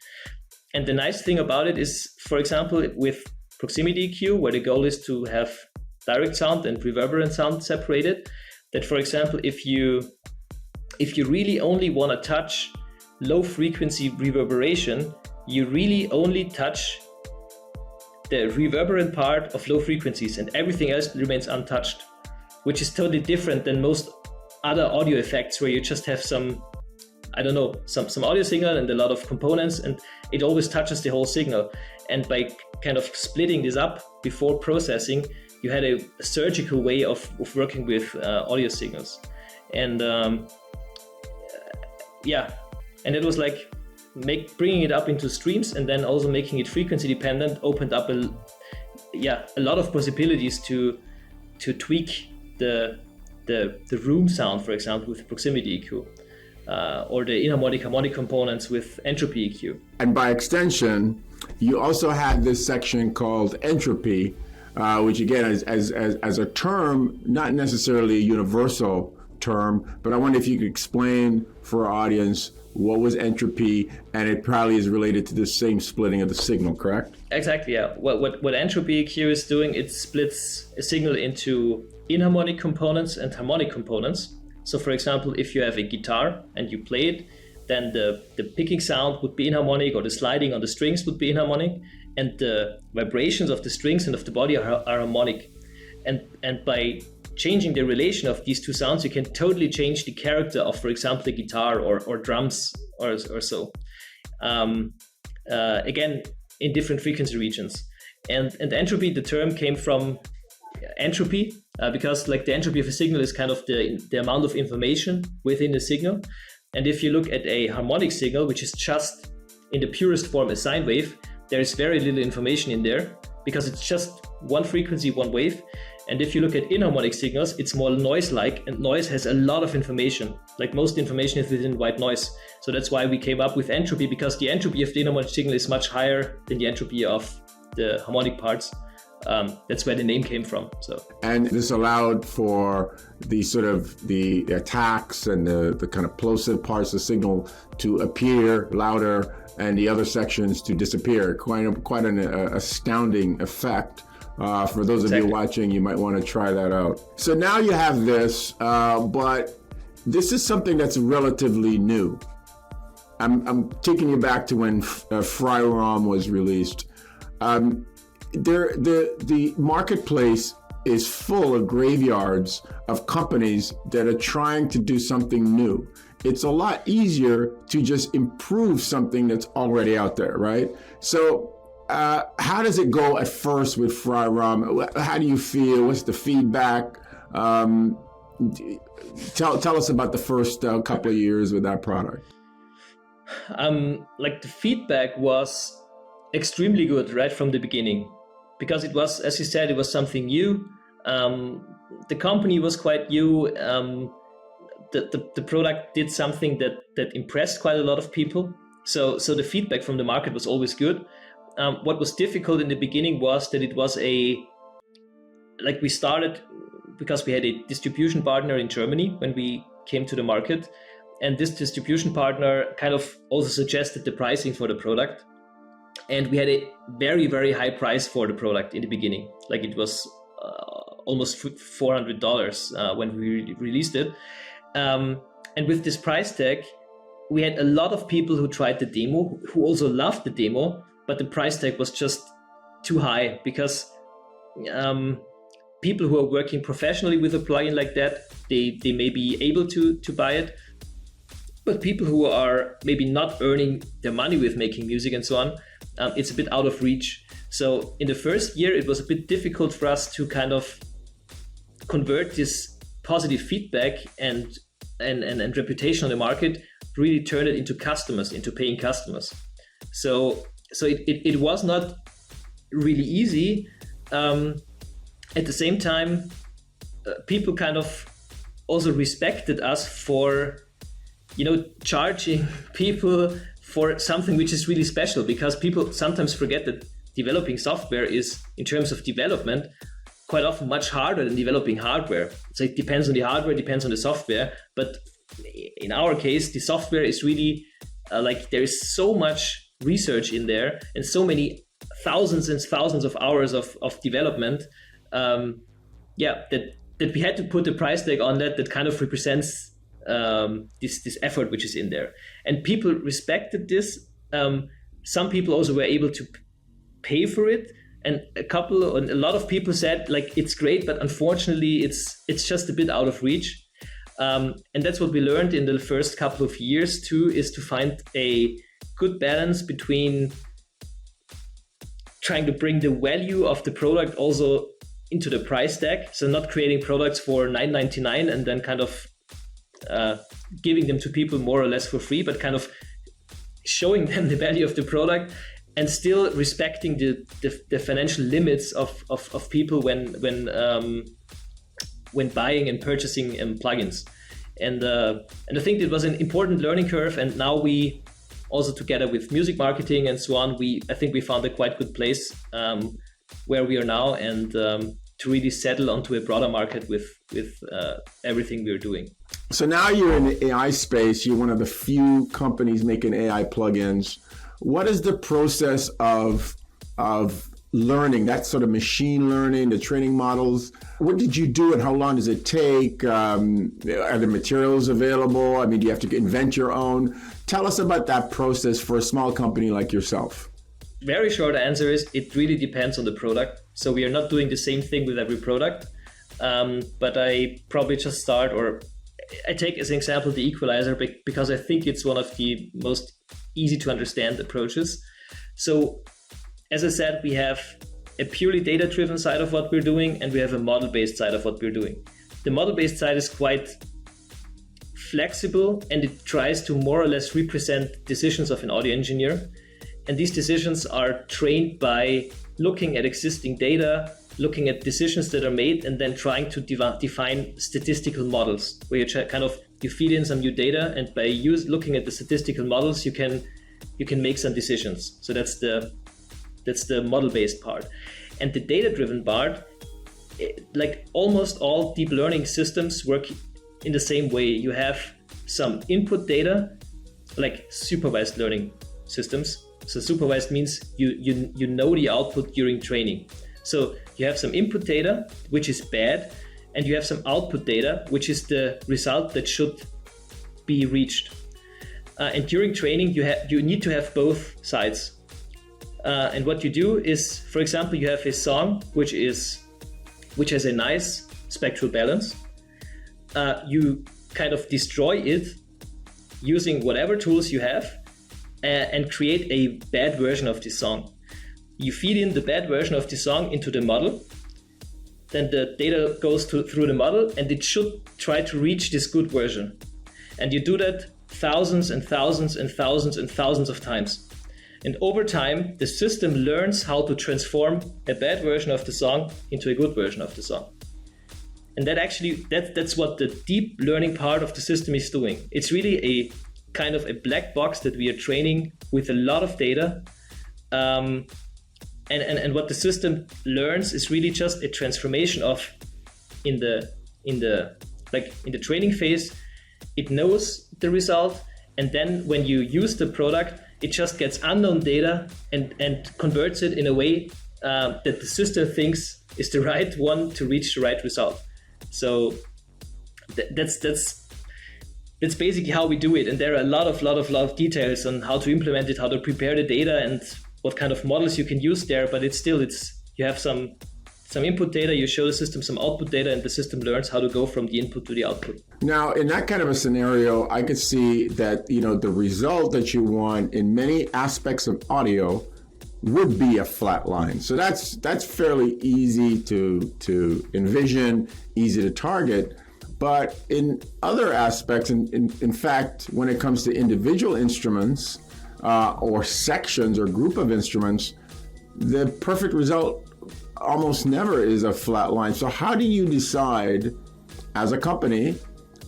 And the nice thing about it is, for example, with Proximity EQ, where the goal is to have direct sound and reverberant sound separated, that for example, if you really only want to touch low frequency reverberation, you really only touch the reverberant part of low frequencies and everything else remains untouched, which is totally different than most other audio effects where you just have some audio signal and a lot of components, and it always touches the whole signal. And by kind of splitting this up before processing, you had a surgical way of working with audio signals. And and it was like bringing it up into streams and then also making it frequency dependent opened up a lot of possibilities to tweak the room sound, for example, with the Proximity EQ. or the inharmonic harmonic components with Entropy EQ. And by extension, you also had this section called Entropy, which again, as a term, not necessarily a universal term, but I wonder if you could explain for our audience what was Entropy, and it probably is related to the same splitting of the signal, correct? Exactly, yeah. What Entropy EQ is doing, it splits a signal into inharmonic components and harmonic components. So for example, if you have a guitar and you play it, then the picking sound would be inharmonic, or the sliding on the strings would be inharmonic, and the vibrations of the strings and of the body are harmonic. And by changing the relation of these two sounds, you can totally change the character of, for example, the guitar or drums or so. Again, in different frequency regions. And entropy, the term came from entropy, because like the entropy of a signal is kind of the amount of information within the signal. And if you look at a harmonic signal, which is just in the purest form a sine wave, there is very little information in there because it's just one frequency, one wave. And if you look at inharmonic signals, it's more noise-like, and noise has a lot of information. Like most information is within white noise. So that's why we came up with entropy, because the entropy of the inharmonic signal is much higher than the entropy of the harmonic parts. That's where the name came from. So, and this allowed for the sort of the attacks and the kind of plosive parts of the signal to appear louder and the other sections to disappear. Quite an astounding effect. For those of you watching, you might want to try that out. So now you have this, but this is something that's relatively new. I'm taking you back to when Fryrom was released. The marketplace is full of graveyards of companies that are trying to do something new. It's a lot easier to just improve something that's already out there, right? So how does it go at first with Fryrom? How do you feel? What's the feedback? Tell us about the first couple of years with that product. Like the feedback was extremely good right from the beginning, because it was, as you said, it was something new. The company was quite new. The product did something that impressed quite a lot of people. So the feedback from the market was always good. What was difficult in the beginning was that it was we started because we had a distribution partner in Germany when we came to the market. And this distribution partner kind of also suggested the pricing for the product. And we had a very, very high price for the product in the beginning. Like it was almost $400 when we released it. And with this price tag, we had a lot of people who tried the demo, who also loved the demo, but the price tag was just too high because people who are working professionally with a plugin like that, they may be able to buy it. But people who are maybe not earning their money with making music and so on, it's a bit out of reach. So in the first year, it was a bit difficult for us to kind of convert this positive feedback and reputation on the market, really turn it into customers, into paying customers. So it was not really easy. At the same time, people kind of also respected us for, charging people for something which is really special, because people sometimes forget that developing software is, in terms of development, quite often much harder than developing hardware. So it depends on the hardware, depends on the software. But in our case, the software is really there is so much research in there and so many thousands and thousands of hours of development. That we had to put a price tag on that kind of represents this effort which is in there, and people respected this. Some people also were able to pay for it, and a lot of people said it's great, but unfortunately it's just a bit out of reach. And that's what we learned in the first couple of years too, is to find a good balance between trying to bring the value of the product also into the price tag. So not creating products for $9.99 and then kind of giving them to people more or less for free, but kind of showing them the value of the product and still respecting the financial limits of people when buying and purchasing plugins. And I think it was an important learning curve. And now we also, together with music marketing and so on, I think we found a quite good place where we are now, and to really settle onto a broader market with everything we're doing. So now you're in the AI space. You're one of the few companies making AI plugins. What is the process of learning, that sort of machine learning, the training models? What did you do and how long does it take? Are the materials available? I mean, do you have to invent your own? Tell us about that process for a small company like yourself. Very short answer is it really depends on the product. So we are not doing the same thing with every product. But I probably just start, or I take as an example the equalizer, because I think it's one of the most easy to understand approaches. So as I said, we have a purely data-driven side of what we're doing, and we have a model-based side of what we're doing. The model-based side is quite flexible, and it tries to more or less represent decisions of an audio engineer. And these decisions are trained by looking at existing data, looking at decisions that are made, and then trying to define statistical models, where you feed in some new data, and by looking at the statistical models, you can make some decisions. So that's the model-based part. And the data-driven part, like almost all deep learning systems work in the same way. You have some input data, like supervised learning systems. So supervised means you know the output during training. So you have some input data, which is bad, and you have some output data, which is the result that should be reached. And during training, you need to have both sides. And what you do is, for example, you have a song which has a nice spectral balance. You kind of destroy it using whatever tools you have and create a bad version of the song. You feed in the bad version of the song into the model, then the data goes through the model, and it should try to reach this good version. And you do that thousands and thousands and thousands and thousands of times. And over time, the system learns how to transform a bad version of the song into a good version of the song. And that's what the deep learning part of the system is doing. It's really a kind of a black box that we are training with a lot of data. And what the system learns is really just a transformation of in the training phase, it knows the result, and then when you use the product, it just gets unknown data and converts it in a way that the system thinks is the right one to reach the right result. So that's basically how we do it. And there are a lot of details on how to implement it, how to prepare the data, and what kind of models you can use there. But you have some input data, you show the system some output data, and the system learns how to go from the input to the output. Now, in that kind of a scenario, I could see that, the result that you want in many aspects of audio would be a flat line. So that's fairly easy to envision, easy to target. But in other aspects, in fact, when it comes to individual instruments or sections or group of instruments, the perfect result almost never is a flat line. So how do you decide as a company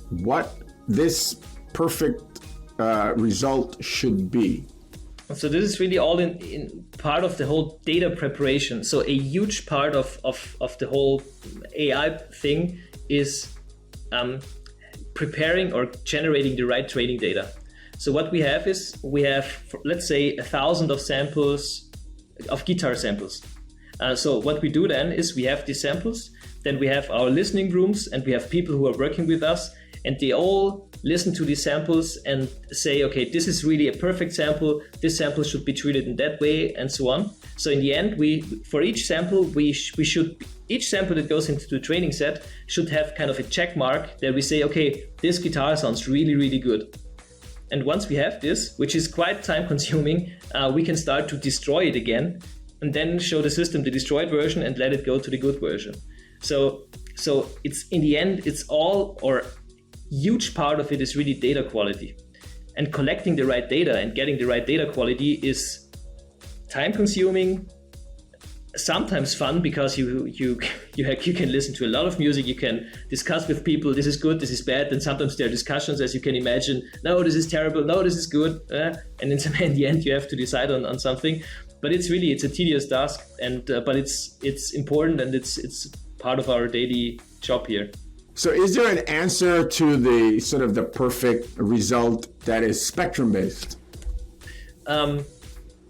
what this perfect result should be? So this is really all in part of the whole data preparation. So a huge part of the whole AI thing is preparing or generating the right training data. So what we have is, let's say 1,000 of samples, of guitar samples. So what we do then is we have these samples, then we have our listening rooms, and we have people who are working with us, and they all listen to these samples and say, okay, this is really a perfect sample, this sample should be treated in that way, and so on. So in the end, for each sample, each sample that goes into the training set should have kind of a check mark that we say, okay, this guitar sounds really, really good. And once we have this, which is quite time consuming, we can start to destroy it again, and then show the system the destroyed version and let it go to the good version. So it's, in the end, it's all, or huge part of it is really data quality. And collecting the right data and getting the right data quality is time consuming, sometimes fun because you can listen to a lot of music, you can discuss with people, this is good, this is bad, and sometimes there are discussions, as you can imagine, no, this is terrible, no, this is good, and in the end you have to decide on something. But it's a tedious task, and but it's important, and it's part of our daily job here. So is there an answer to the sort of the perfect result that is spectrum based?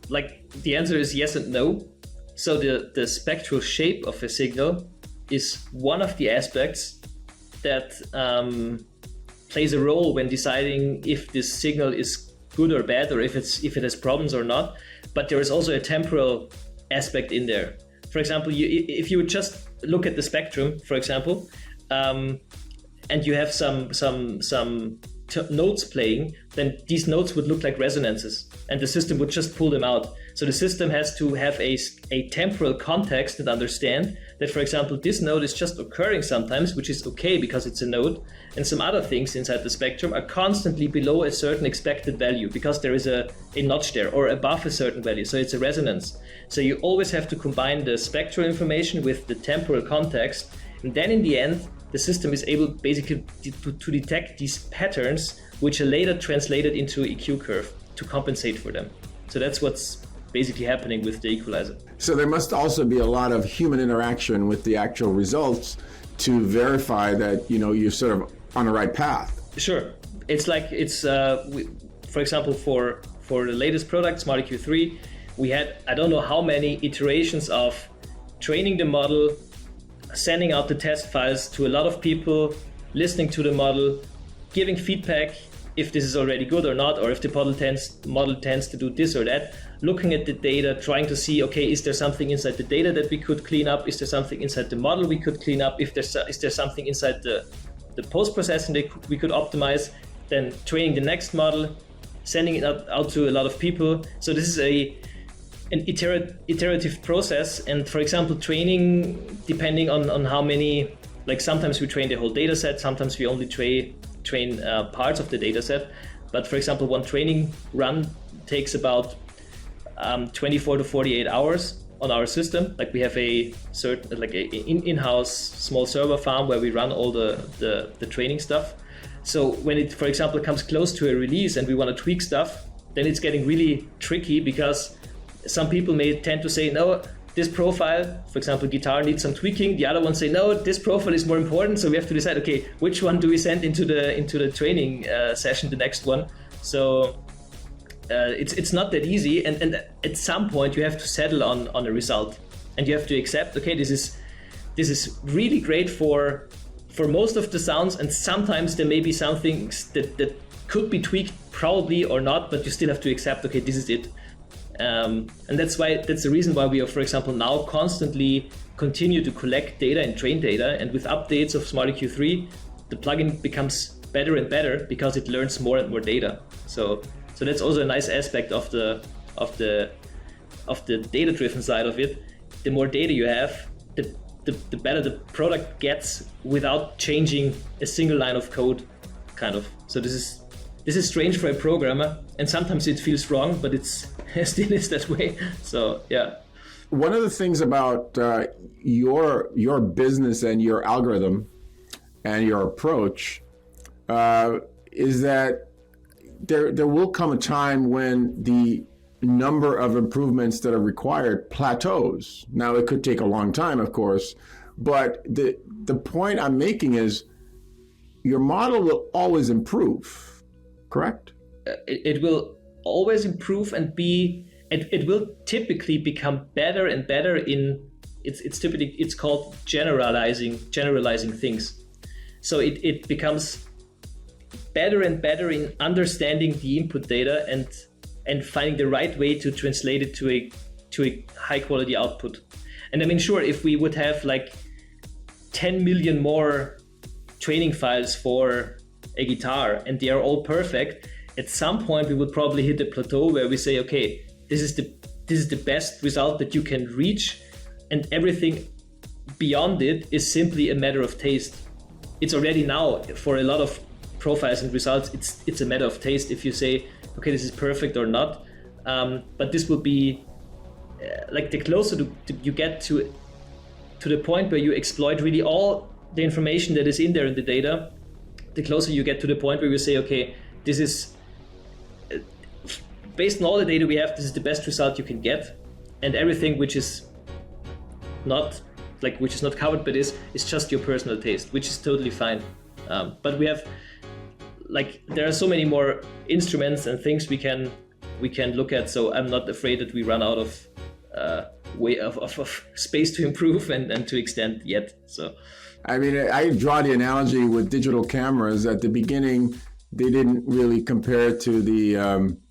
Like the answer is yes and no. So the spectral shape of a signal is one of the aspects that plays a role when deciding if this signal is good or bad, or if it has problems or not. But there is also a temporal aspect in there. For example, if you would just look at the spectrum, for example, and you have some notes playing, then these notes would look like resonances, and the system would just pull them out. So the system has to have a temporal context and understand that, for example, this note is just occurring sometimes, which is okay because it's a note, and some other things inside the spectrum are constantly below a certain expected value because there is a notch there, or above a certain value, so it's a resonance. So you always have to combine the spectral information with the temporal context, and then in the end, the system is able basically to detect these patterns, which are later translated into EQ curve to compensate for them. So that's what's basically happening with the equalizer. So there must also be a lot of human interaction with the actual results to verify that you're sort of on the right path. Sure, for example, for the latest product, Smart EQ3, we had I don't know how many iterations of training the model, sending out the test files to a lot of people, listening to the model, giving feedback if this is already good or not, or if the model tends to do this or that, looking at the data, trying to see, okay, is there something inside the data that we could clean up? Is there something inside the model we could clean up? Is there something inside the post-processing that we could optimize? Then training the next model, sending it out to a lot of people. So this is an iterative process, and for example, training, depending on how many, like sometimes we train the whole data set, sometimes we only train parts of the data set. But for example, one training run takes about 24 to 48 hours on our system. Like we have a certain, like a in-house small server farm where we run all the training stuff. So when it, for example, comes close to a release and we want to tweak stuff, then it's getting really tricky because some people may tend to say, no, this profile, for example, guitar needs some tweaking. The other ones say, no, this profile is more important. So we have to decide, okay, which one do we send into the training session, the next one? So it's not that easy. And at some point you have to settle on a result, and you have to accept, okay, this is really great for most of the sounds, and sometimes there may be some things that could be tweaked, probably or not, but you still have to accept, okay, this is it. And that's the reason why we are, for example, now constantly continue to collect data and train data, and with updates of Smart EQ3, the plugin becomes better and better because it learns more and more data. So that's also a nice aspect of the data-driven side of it. The more data you have, the better the product gets without changing a single line of code, kind of. So this is strange for a programmer, and sometimes it feels wrong, but it still is that way. So yeah. One of the things about your business and your algorithm and your approach is that there will come a time when the number of improvements that are required plateaus. Now, it could take a long time, of course, but the point I'm making is your model will always improve, correct? It will always improve and it will typically become better and better it's called generalizing things. So it becomes better and better in understanding the input data and finding the right way to translate it to a high quality output. And I mean, sure, if we would have like 10 million more training files for a guitar and they are all perfect, at some point we would probably hit a plateau where we say, okay, this is the best result that you can reach, and everything beyond it is simply a matter of taste. It's already now for a lot of profiles and results, it's a matter of taste if you say, okay, this is perfect or not. But this will be like the closer you get to the point where you exploit really all the information that is in there in the data, the closer you get to the point where you say, okay, this is based on all the data we have, this is the best result you can get, and everything which is not covered by this is just your personal taste, which is totally fine. But we have, like, there are so many more instruments and things we can look at, so I'm not afraid that we run out of way of space to improve and to extend yet. So I mean, I draw the analogy with digital cameras. At the beginning, they didn't really compare to the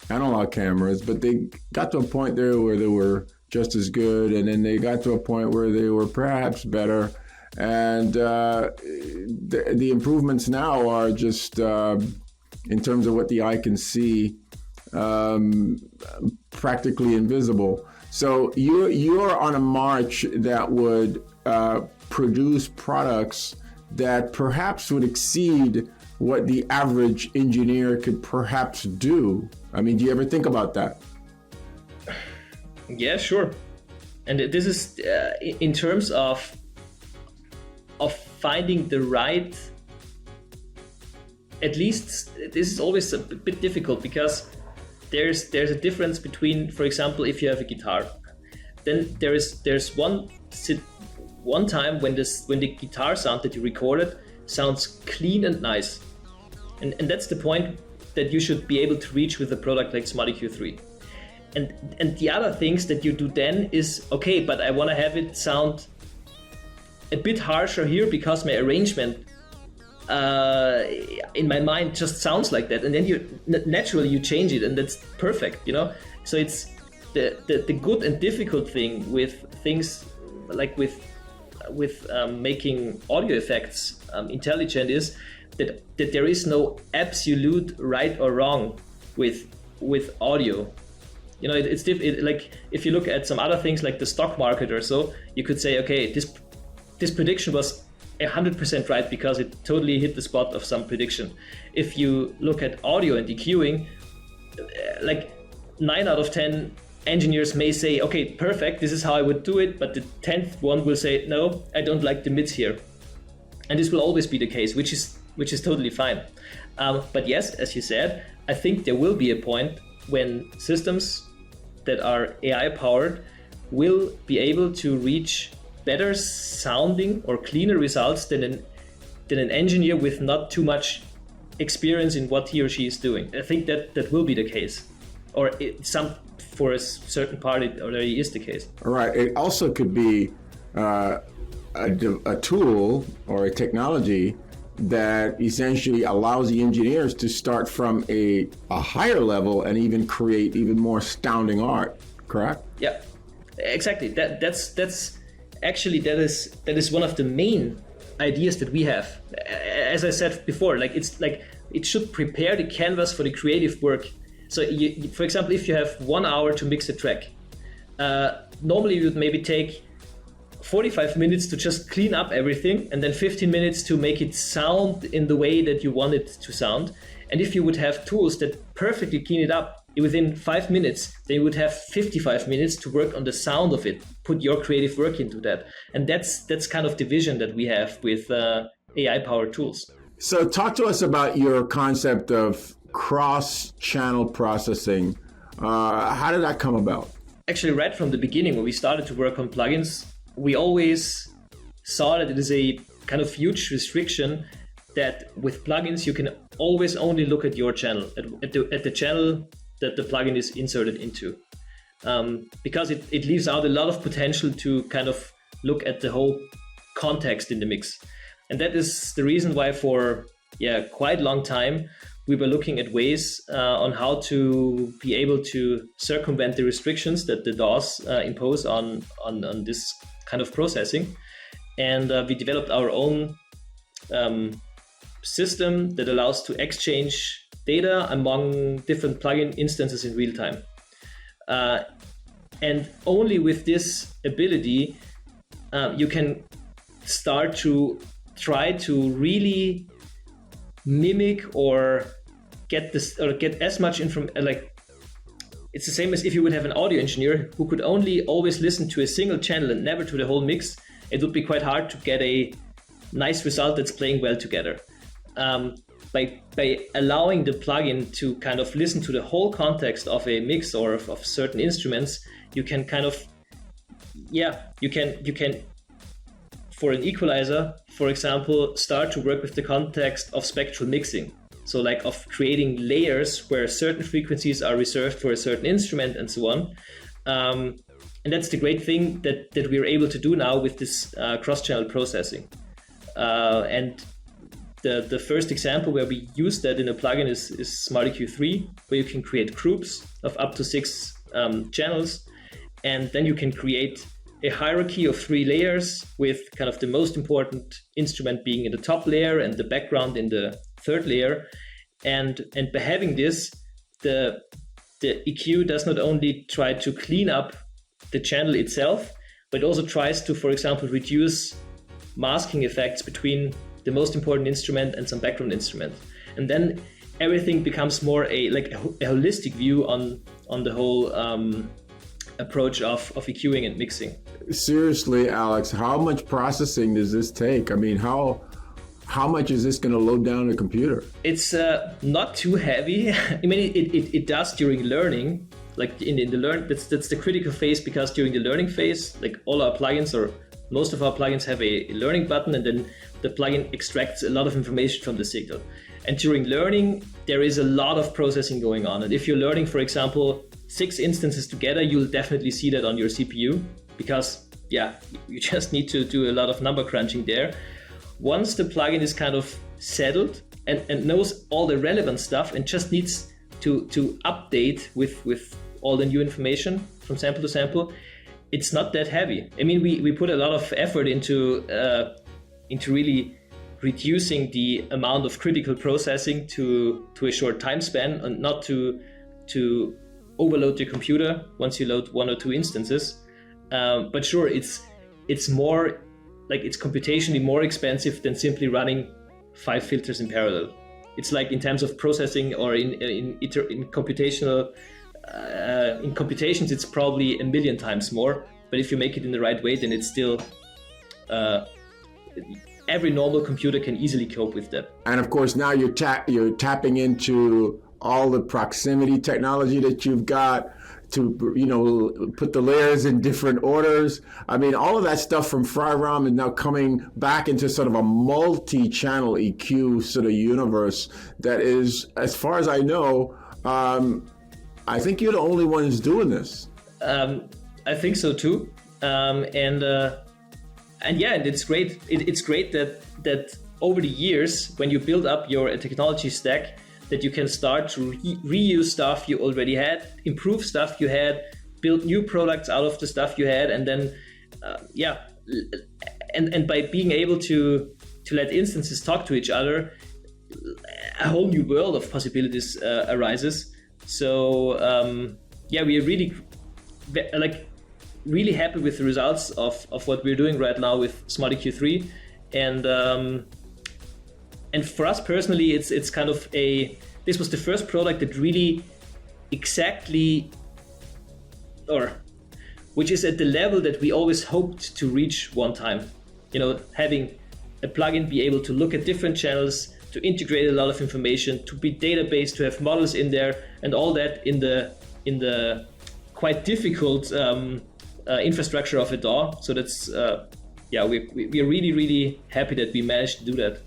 analog cameras, but they got to a point there where they were just as good, and then they got to a point where they were perhaps better. And the improvements now are just, in terms of what the eye can see, practically invisible. So you're on a march that would produce products that perhaps would exceed what the average engineer could perhaps do. I mean, do you ever think about that? Yeah, sure. And this is in terms of finding the right, at least this is always a bit difficult, because there's a difference between, for example, if you have a guitar, then there's one time when the guitar sound that you recorded sounds clean and nice, and that's the point that you should be able to reach with a product like Smarty Q3. And the other things that you do then is, okay, but I want to have it sound a bit harsher here because my arrangement in my mind just sounds like that, and then you naturally you change it, and that's perfect, you know. So it's the good and difficult thing with things like with making audio effects intelligent is that there is no absolute right or wrong with audio. You know, it's like if you look at some other things like the stock market or so, you could say, okay, this prediction was 100% right because it totally hit the spot of some prediction. If you look at audio and EQing, like 9 out of 10 engineers may say, okay, perfect, this is how I would do it, but the 10th one will say, no, I don't like the mids here. And this will always be the case, which is totally fine. But yes, as you said, I think there will be a point when systems that are AI powered will be able to reach better sounding or cleaner results than an engineer with not too much experience in what he or she is doing. I think that will be the case, or for a certain part it already is the case. All right. It also could be a tool or a technology that essentially allows the engineers to start from a higher level and even create even more astounding art. Correct? Yeah, exactly. That's actually that is one of the main ideas that we have. As I said before, like it's like it should prepare the canvas for the creative work. So for example, if you have 1 hour to mix a track, normally you would maybe take 45 minutes to just clean up everything, and then 15 minutes to make it sound in the way that you want it to sound. And if you would have tools that perfectly clean it up within 5 minutes, then you would have 55 minutes to work on the sound of it, put your creative work into that. And that's kind of the vision that we have with AI-powered tools. So talk to us about your concept of cross-channel processing. How did that come about? Actually, right from the beginning, when we started to work on plugins, we always saw that it is a kind of huge restriction that with plugins you can always only look at your channel, at the channel that the plugin is inserted into, because it leaves out a lot of potential to kind of look at the whole context in the mix. And that is the reason why for quite a long time we were looking at ways on how to be able to circumvent the restrictions that the DAWs impose on this kind of processing. And we developed our own system that allows to exchange data among different plugin instances in real time. And only with this ability, you can start to try to really mimic or get as much it's the same as if you would have an audio engineer who could only always listen to a single channel and never to the whole mix. It would be quite hard to get a nice result that's playing well together. By allowing the plugin to kind of listen to the whole context of a mix or of certain instruments, you can kind of, you can for an equalizer, for example, start to work with the context of spectral mixing. So like of creating layers where certain frequencies are reserved for a certain instrument and so on. And that's the great thing that we're able to do now with this cross-channel processing. And the first example where we use that in a plugin is SmartEQ3, where you can create groups of up to 6 channels. And then you can create a hierarchy of 3 layers with kind of the most important instrument being in the top layer and the background in the 3rd layer. And by having this, the EQ does not only try to clean up the channel itself, but also tries to, for example, reduce masking effects between the most important instrument and some background instrument. And then everything becomes more a holistic view on the whole approach of EQing and mixing. Seriously, Alex, how much processing does this take? I mean, how much is this going to load down a computer? It's not too heavy. I mean, it does during learning. Like in the learn, that's the critical phase, because during the learning phase, like all our plugins or most of our plugins have a learning button, and then the plugin extracts a lot of information from the signal. And during learning, there is a lot of processing going on. And if you're learning, for example, 6 instances together, you'll definitely see that on your CPU, because you just need to do a lot of number crunching there. Once the plugin is kind of settled and knows all the relevant stuff and just needs to update with all the new information from sample to sample, it's not that heavy. I mean, we put a lot of effort into really reducing the amount of critical processing to a short time span, and not to overload your computer once you load 1 or 2 instances. But sure, it's more like it's computationally more expensive than simply running 5 filters in parallel. It's like in terms of processing or in computational in computations, it's probably 1,000,000 times more. But if you make it in the right way, then it's still every normal computer can easily cope with that. And of course, now you're tapping into all the proximity technology that you've got to, put the layers in different orders. I mean, all of that stuff from Fryrom is now coming back into sort of a multi-channel EQ sort of universe that is, as far as I know, I think you're the only one who's doing this. I think so too. And it's great. It's great that over the years, when you build up your technology stack, that you can start to reuse stuff you already had, improve stuff you had, build new products out of the stuff you had, and then and by being able to let instances talk to each other, a whole new world of possibilities arises. So we are really happy with the results of what we're doing right now with SmartEQ3, and for us personally, it's kind of this was the first product that really exactly, or which is at the level that we always hoped to reach one time. Having a plugin be able to look at different channels, to integrate a lot of information, to be database, to have models in there, and all that in the quite difficult infrastructure of a DAW. So that's we're really, really happy that we managed to do that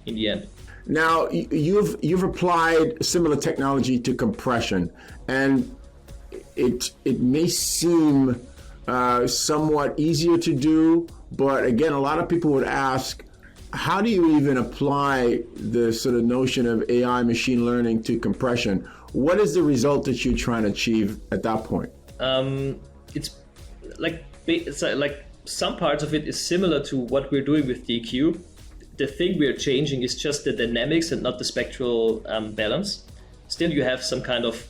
in the end. Now you've applied similar technology to compression, and it may seem somewhat easier to do, but again, a lot of people would ask, how do you even apply the sort of notion of AI machine learning to compression? What is the result that you're trying to achieve at that point? It's like some parts of it is similar to what we're doing with the EQ. The thing we're changing is just the dynamics and not the spectral balance. Still, you have some kind of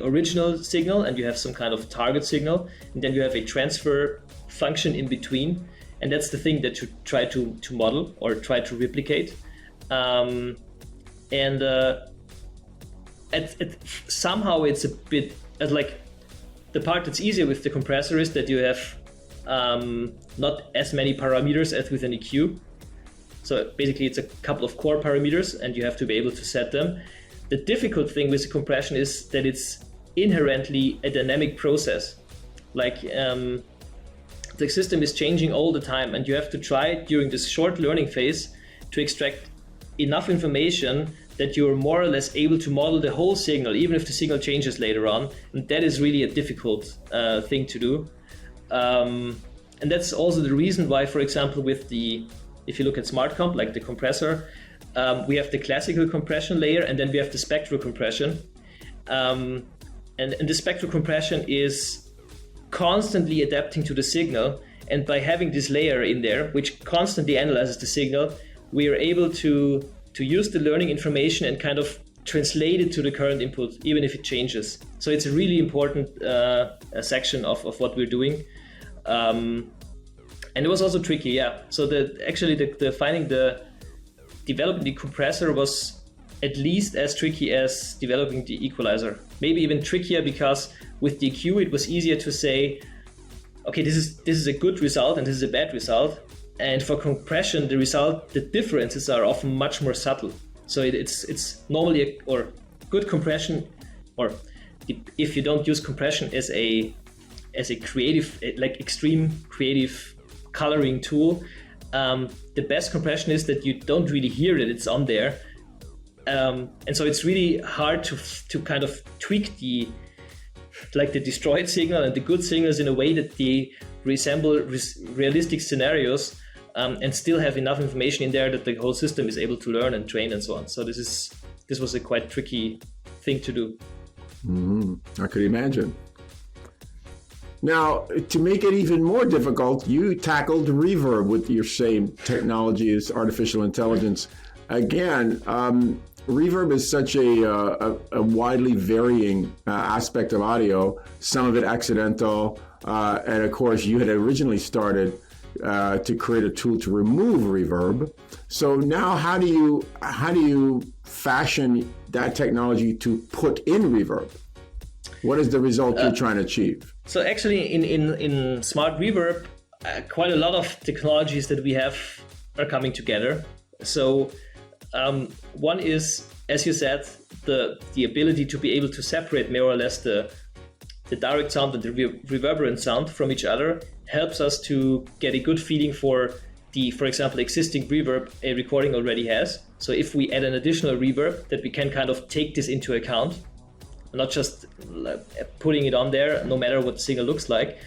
original signal and you have some kind of target signal, and then you have a transfer function in between. And that's the thing that you try to model or try to replicate. somehow it's a bit like the part that's easier with the compressor is that you have not as many parameters as with an EQ. So basically it's a couple of core parameters and you have to be able to set them. The difficult thing with the compression is that it's inherently a dynamic process. Like the system is changing all the time and you have to try during this short learning phase to extract enough information that you're more or less able to model the whole signal, even if the signal changes later on. And that is really a difficult thing to do. And that's also the reason why, for example, if you look at smart comp, like the compressor, we have the classical compression layer and then we have the spectral compression. And the spectral compression is constantly adapting to the signal. And by having this layer in there, which constantly analyzes the signal, we are able to use the learning information and kind of translate it to the current input, even if it changes. So it's a really important section of what we're doing. And it was also tricky, yeah. So developing the compressor was at least as tricky as developing the equalizer. Maybe even trickier, because with the EQ it was easier to say, okay, this is a good result and this is a bad result. And for compression, the differences are often much more subtle. So it's normally good compression, or if you don't use compression as a creative, like extreme creative coloring tool, the best compression is that you don't really hear that it's on there. And so it's really hard to kind of tweak the destroyed signal and the good signals in a way that they resemble realistic scenarios, and still have enough information in there that the whole system is able to learn and train and so on. So this was a quite tricky thing to do. I could imagine. Now, to make it even more difficult, you tackled reverb with your same technology as artificial intelligence. Again, reverb is such a widely varying aspect of audio, some of it accidental, and of course you had originally started to create a tool to remove reverb. So now how do you fashion that technology to put in reverb? What is the result you're trying to achieve? So actually in smart reverb, quite a lot of technologies that we have are coming together. So one is, as you said, the ability to be able to separate more or less the direct sound and the reverberant sound from each other helps us to get a good feeling for example, existing reverb a recording already has. So if we add an additional reverb, that we can kind of take this into account, not just putting it on there no matter what the signal looks like.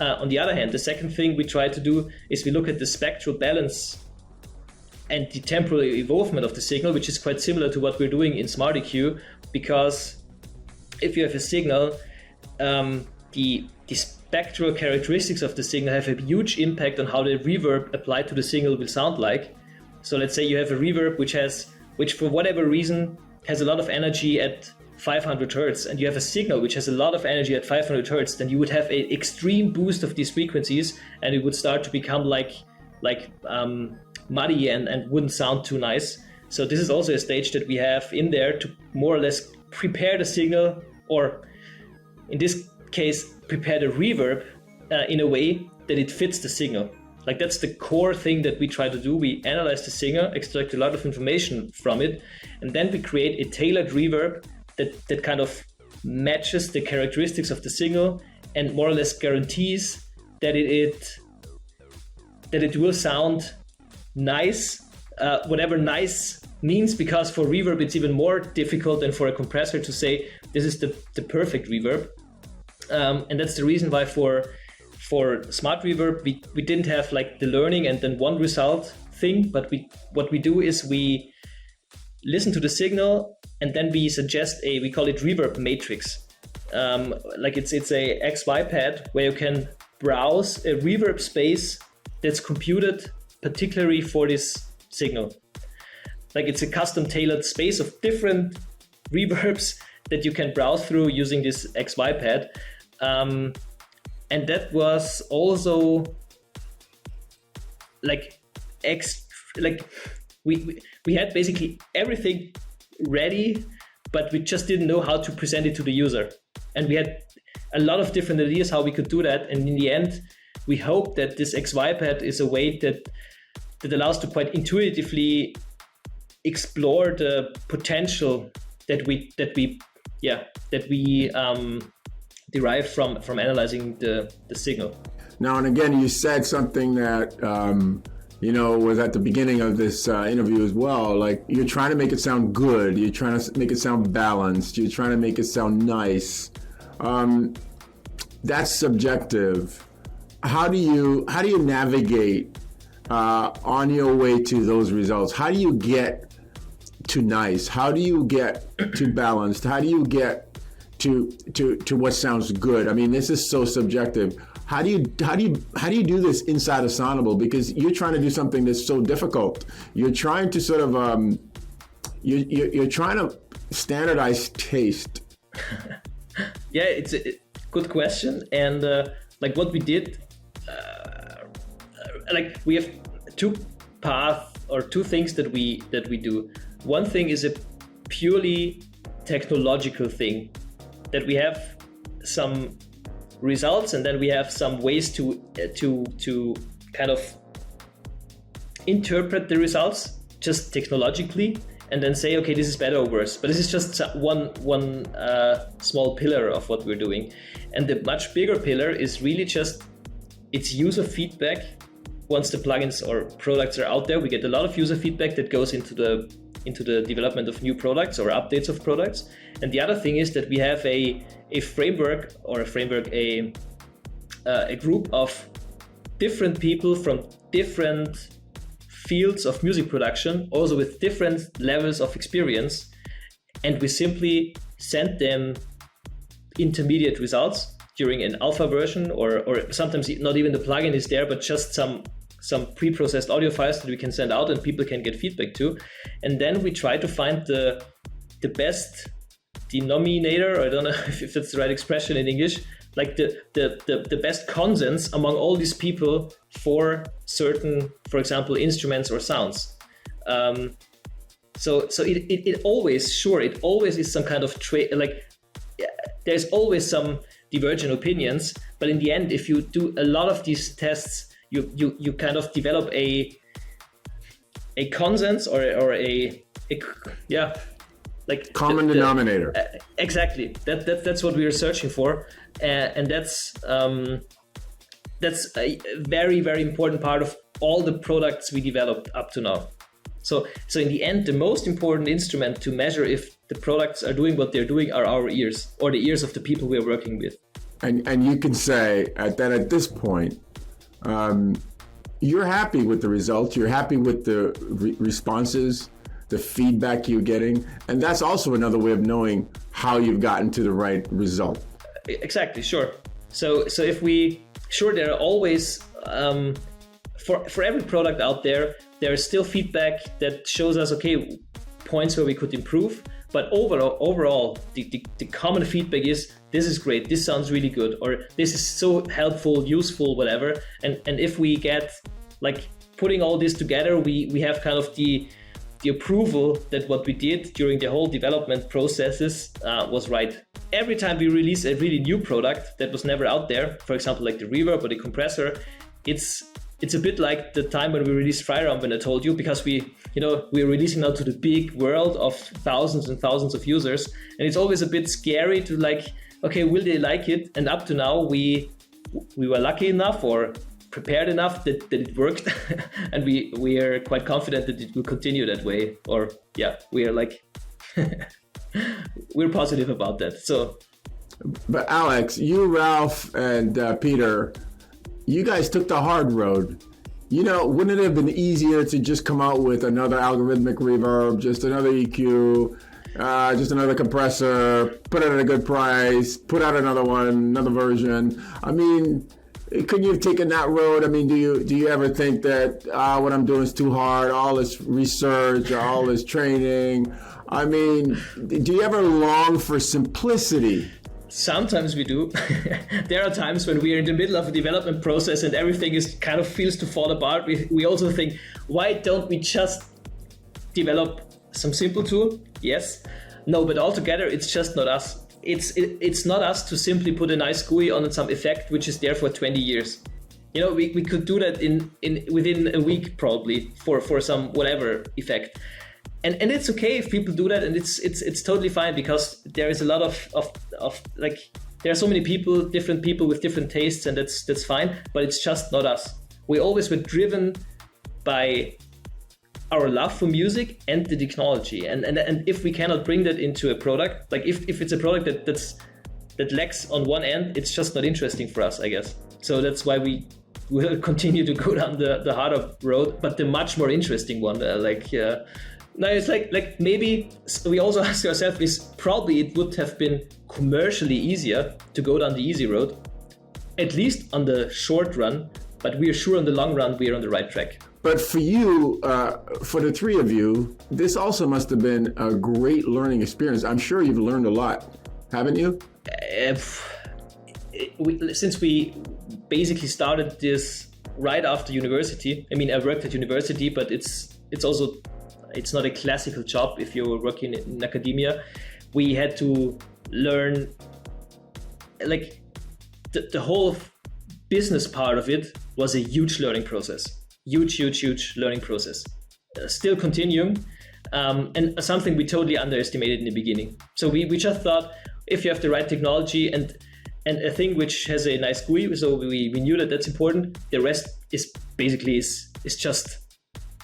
On the other hand, the second thing we try to do is we look at the spectral balance and the temporal evolvement of the signal, which is quite similar to what we're doing in Smart EQ, because if you have a signal, the spectral characteristics of the signal have a huge impact on how the reverb applied to the signal will sound like. So let's say you have a reverb which for whatever reason has a lot of energy at 500 hertz, and you have a signal which has a lot of energy at 500 hertz, then you would have an extreme boost of these frequencies, and it would start to become like muddy and wouldn't sound too nice. So this is also a stage that we have in there to more or less prepare the signal, or in this case, prepare the reverb in a way that it fits the signal. Like that's the core thing that we try to do. We analyze the signal, extract a lot of information from it, and then we create a tailored reverb that kind of matches the characteristics of the signal and more or less guarantees that it will sound nice, whatever nice means, because for reverb it's even more difficult than for a compressor to say this is the perfect reverb. And that's the reason why for smart reverb we didn't have like the learning and then one result thing, but what we do is we listen to the signal and then we suggest we call it reverb matrix. Like it's a XY pad where you can browse a reverb space that's computed particularly for this signal. Like it's a custom tailored space of different reverbs that you can browse through using this XY pad. And that was also we had basically everything ready but we just didn't know how to present it to the user. And we had a lot of different ideas how we could do that. And in the end, we hope that this XY pad is a way that allows to quite intuitively explore the potential that we derive from analyzing the signal. Now, and again, you said something that was at the beginning of this interview as well. Like, you're trying to make it sound good. You're trying to make it sound balanced. You're trying to make it sound nice. That's subjective. How do you navigate on your way to those results? How do you get to nice? How do you get to balanced? How do you get to what sounds good? I mean, this is so subjective. How do you do this inside of Sonible? Because you're trying to do something that's so difficult. You're trying to sort of you're trying to standardize taste. Yeah, it's a good question. And like what we did, like we have two paths or two things that we do. One thing is a purely technological thing, that we have some results and then we have some ways to kind of interpret the results just technologically and then say, okay, this is better or worse. But this is just one small pillar of what we're doing. And the much bigger pillar is really just it's user feedback. Once the plugins or products are out there, we get a lot of user feedback that goes into the development of new products or updates of products. And the other thing is that we have a group of different people from different fields of music production, also with different levels of experience, and we simply send them intermediate results during an alpha version, or sometimes not even the plugin is there, but just some pre-processed audio files that we can send out and people can get feedback to. And then we try to find the best denominator, I don't know if that's the right expression in English, like the best consensus among all these people for certain, for example, instruments or sounds. So it always is some kind of there's always some divergent opinions, but in the end, if you do a lot of these tests, you kind of develop a consensus or a common denominator. Exactly. That's what we are searching for, and that's a very, very important part of all the products we developed up to now. So in the end, the most important instrument to measure if the products are doing what they're doing are our ears, or the ears of the people we are working with. And you can say that at this point, you're happy with the results, you're happy with the responses, the feedback you're getting, and that's also another way of knowing how you've gotten to the right result. Exactly, sure. So if there are always for every product out there, there is still feedback that shows us, okay, points where we could improve. But overall, the common feedback is, this is great, this sounds really good, or this is so helpful, useful, whatever. And if we get, like, putting all this together, we have kind of the approval that what we did during the whole development processes was right. Every time we release a really new product that was never out there, for example, like the reverb or the compressor, it's a bit like the time when we released Fryrom, when I told you, because we're releasing now to the big world of thousands and thousands of users, and it's always a bit scary to okay, will they like it? And up to now, we were lucky enough or prepared enough that it worked, and we are quite confident that it will continue that way. Or we are we're positive about that. So, but Alex, you, Ralph, and Peter, you guys took the hard road. Wouldn't it have been easier to just come out with another algorithmic reverb, just another EQ, just another compressor, put it at a good price, put out another one, another version? I mean, couldn't you have taken that road? I mean, do you ever think that what I'm doing is too hard, all this research, all this training? I mean, do you ever long for simplicity? Sometimes we do. There are times when we are in the middle of a development process and everything feels to fall apart. We also think, why don't we just develop some simple tool? Yes. No, but altogether, it's just not us. It's not us to simply put a nice GUI on some effect which is there for 20 years. We could do that in within a week probably for some whatever effect. And it's okay if people do that, and it's totally fine, because there is a lot of like, there are so many people, different people with different tastes, and that's fine, but it's just not us. We always were driven by our love for music and the technology, and if we cannot bring that into a product, like if it's a product that lacks on one end, it's just not interesting for us, I guess. So that's why we will continue to go down the harder road, but the much more interesting one, now it's like maybe we also ask ourselves, is probably it would have been commercially easier to go down the easy road, at least on the short run, but we are sure on the long run we are on the right track. But for you, for the three of you, this also must have been a great learning experience. I'm sure you've learned a lot, haven't you? Since we basically started this right after university, I mean, I worked at university, but it's not a classical job if you're working in academia. We had to learn, like, the whole business part of it was a huge learning process. Huge learning process. Still continuing, and something we totally underestimated in the beginning. So we just thought, if you have the right technology and a thing which has a nice GUI, so we knew that that's important, the rest is basically is just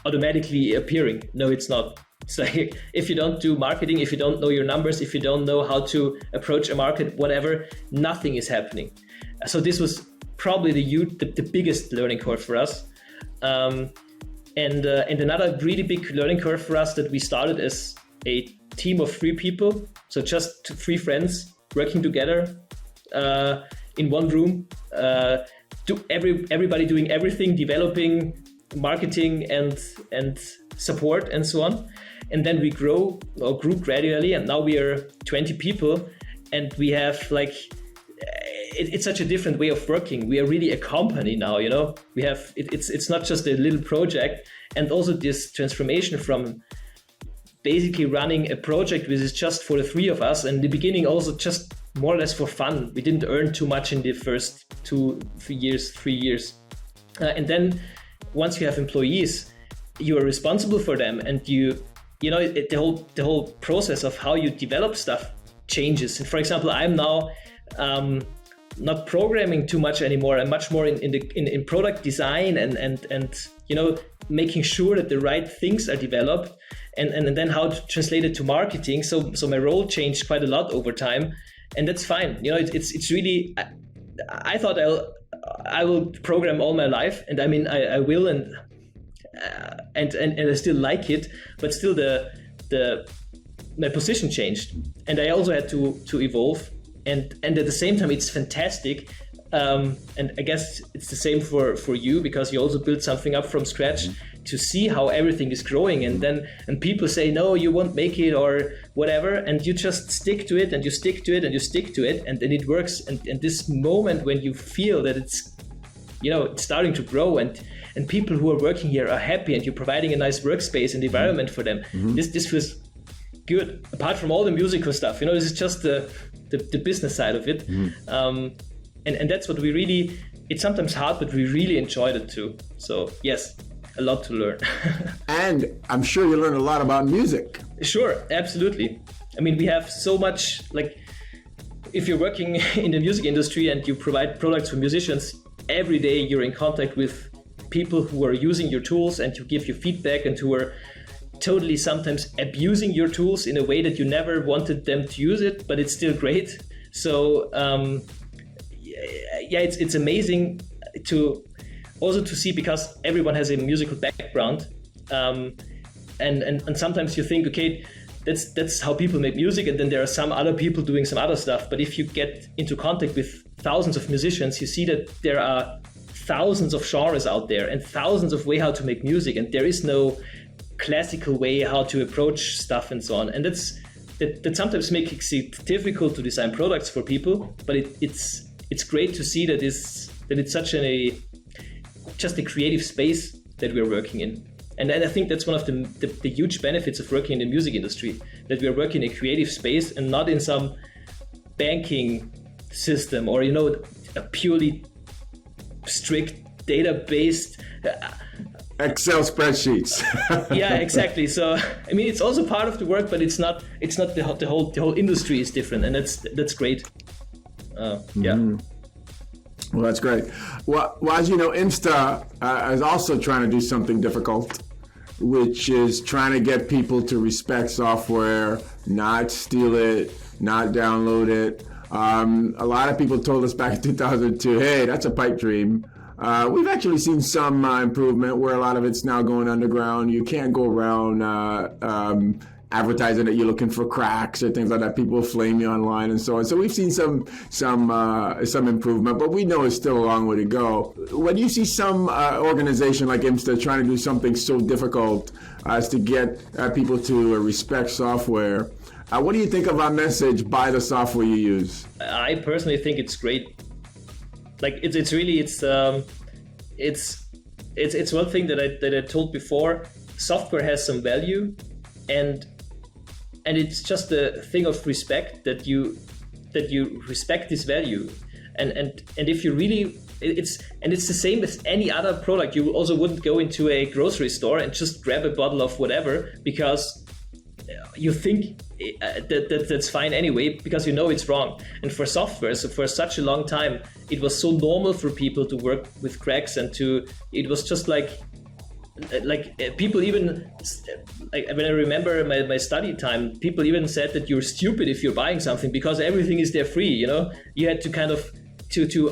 automatically appearing. No, it's not. It's like, if you don't do marketing, if you don't know your numbers, if you don't know how to approach a market, whatever, nothing is happening. So this was probably the biggest learning curve for us. And another really big learning curve for us, that we started as a team of 3 people, so just 3 friends working together in one room, everybody doing everything, developing, marketing and support and so on. And then we grew gradually, and now we are 20 people, and we have like, it's such a different way of working. We are really a company now, we have, it's not just a little project. And also this transformation from basically running a project which is just for the 3 of us, and in the beginning also just more or less for fun. We didn't earn too much in the first 3 years. And then once you have employees, you are responsible for them, and the whole process of how you develop stuff changes. And for example, I'm now not programming too much anymore. I'm much more in product design and making sure that the right things are developed, and then how to translate it to marketing. So my role changed quite a lot over time, and that's fine. It's really, I thought I will program all my life, and I mean I will, and I still like it, but still my position changed, and I also had to evolve, and at the same time it's fantastic, and I guess it's the same for you, because you also built something up from scratch, to see how everything is growing, and people say no, you won't make it or whatever, and you just stick to it, and you stick to it, and you stick to it, and then it works. And this moment when you feel that it's starting to grow, and people who are working here are happy, and you're providing a nice workspace and environment for them, this feels good. Apart from all the musical stuff, this is just the business side of it, and that's what we really, it's sometimes hard, but we really enjoyed it too. So yes, a lot to learn. And I'm sure you learned a lot about music. Sure, absolutely. I mean, we have so much, like, if you're working in the music industry and you provide products for musicians, every day you're in contact with people who are using your tools, and who give you feedback, and who are totally sometimes abusing your tools in a way that you never wanted them to use it, but it's still great. So it's amazing to see, because everyone has a musical background, and sometimes you think, okay, that's how people make music, and then there are some other people doing some other stuff. But if you get into contact with thousands of musicians, you see that there are thousands of genres out there, and thousands of ways how to make music, and there is no classical way how to approach stuff and so on. And that sometimes makes it difficult to design products for people, but it's great to see that it's such just a creative space that we're working in. And I think that's one of the huge benefits of working in the music industry, that we are working in a creative space and not in some banking system or, a purely strict data-based Excel spreadsheets. Yeah, exactly. So I mean, it's also part of the work, but it's not the whole industry is different, and that's great. Yeah. Well, that's great. Well, as you know, IMSTA is also trying to do something difficult, which is trying to get people to respect software, not steal it, not download it. A lot of people told us back in 2002, hey, that's a pipe dream. We've actually seen some improvement where a lot of it's now going underground. You can't go around advertising that you're looking for cracks or things like that. People flame you online and so on. So we've seen some improvement, but we know it's still a long way to go. When you see some organization like IMSTA trying to do something so difficult as to get people to respect software, what do you think of our message, buy the software you use? I personally think it's great. Like it's one thing that I told before. Software has some value, and it's just a thing of respect that you respect this value, and if you really it's the same as any other product. You also wouldn't go into a grocery store and just grab a bottle of whatever because you think that's fine anyway, because it's wrong. And for software, so for such a long time, it was so normal for people to work with cracks and it was just like people even, like when I remember my study time, people even said that you're stupid if you're buying something because everything is there free. You had to kind of to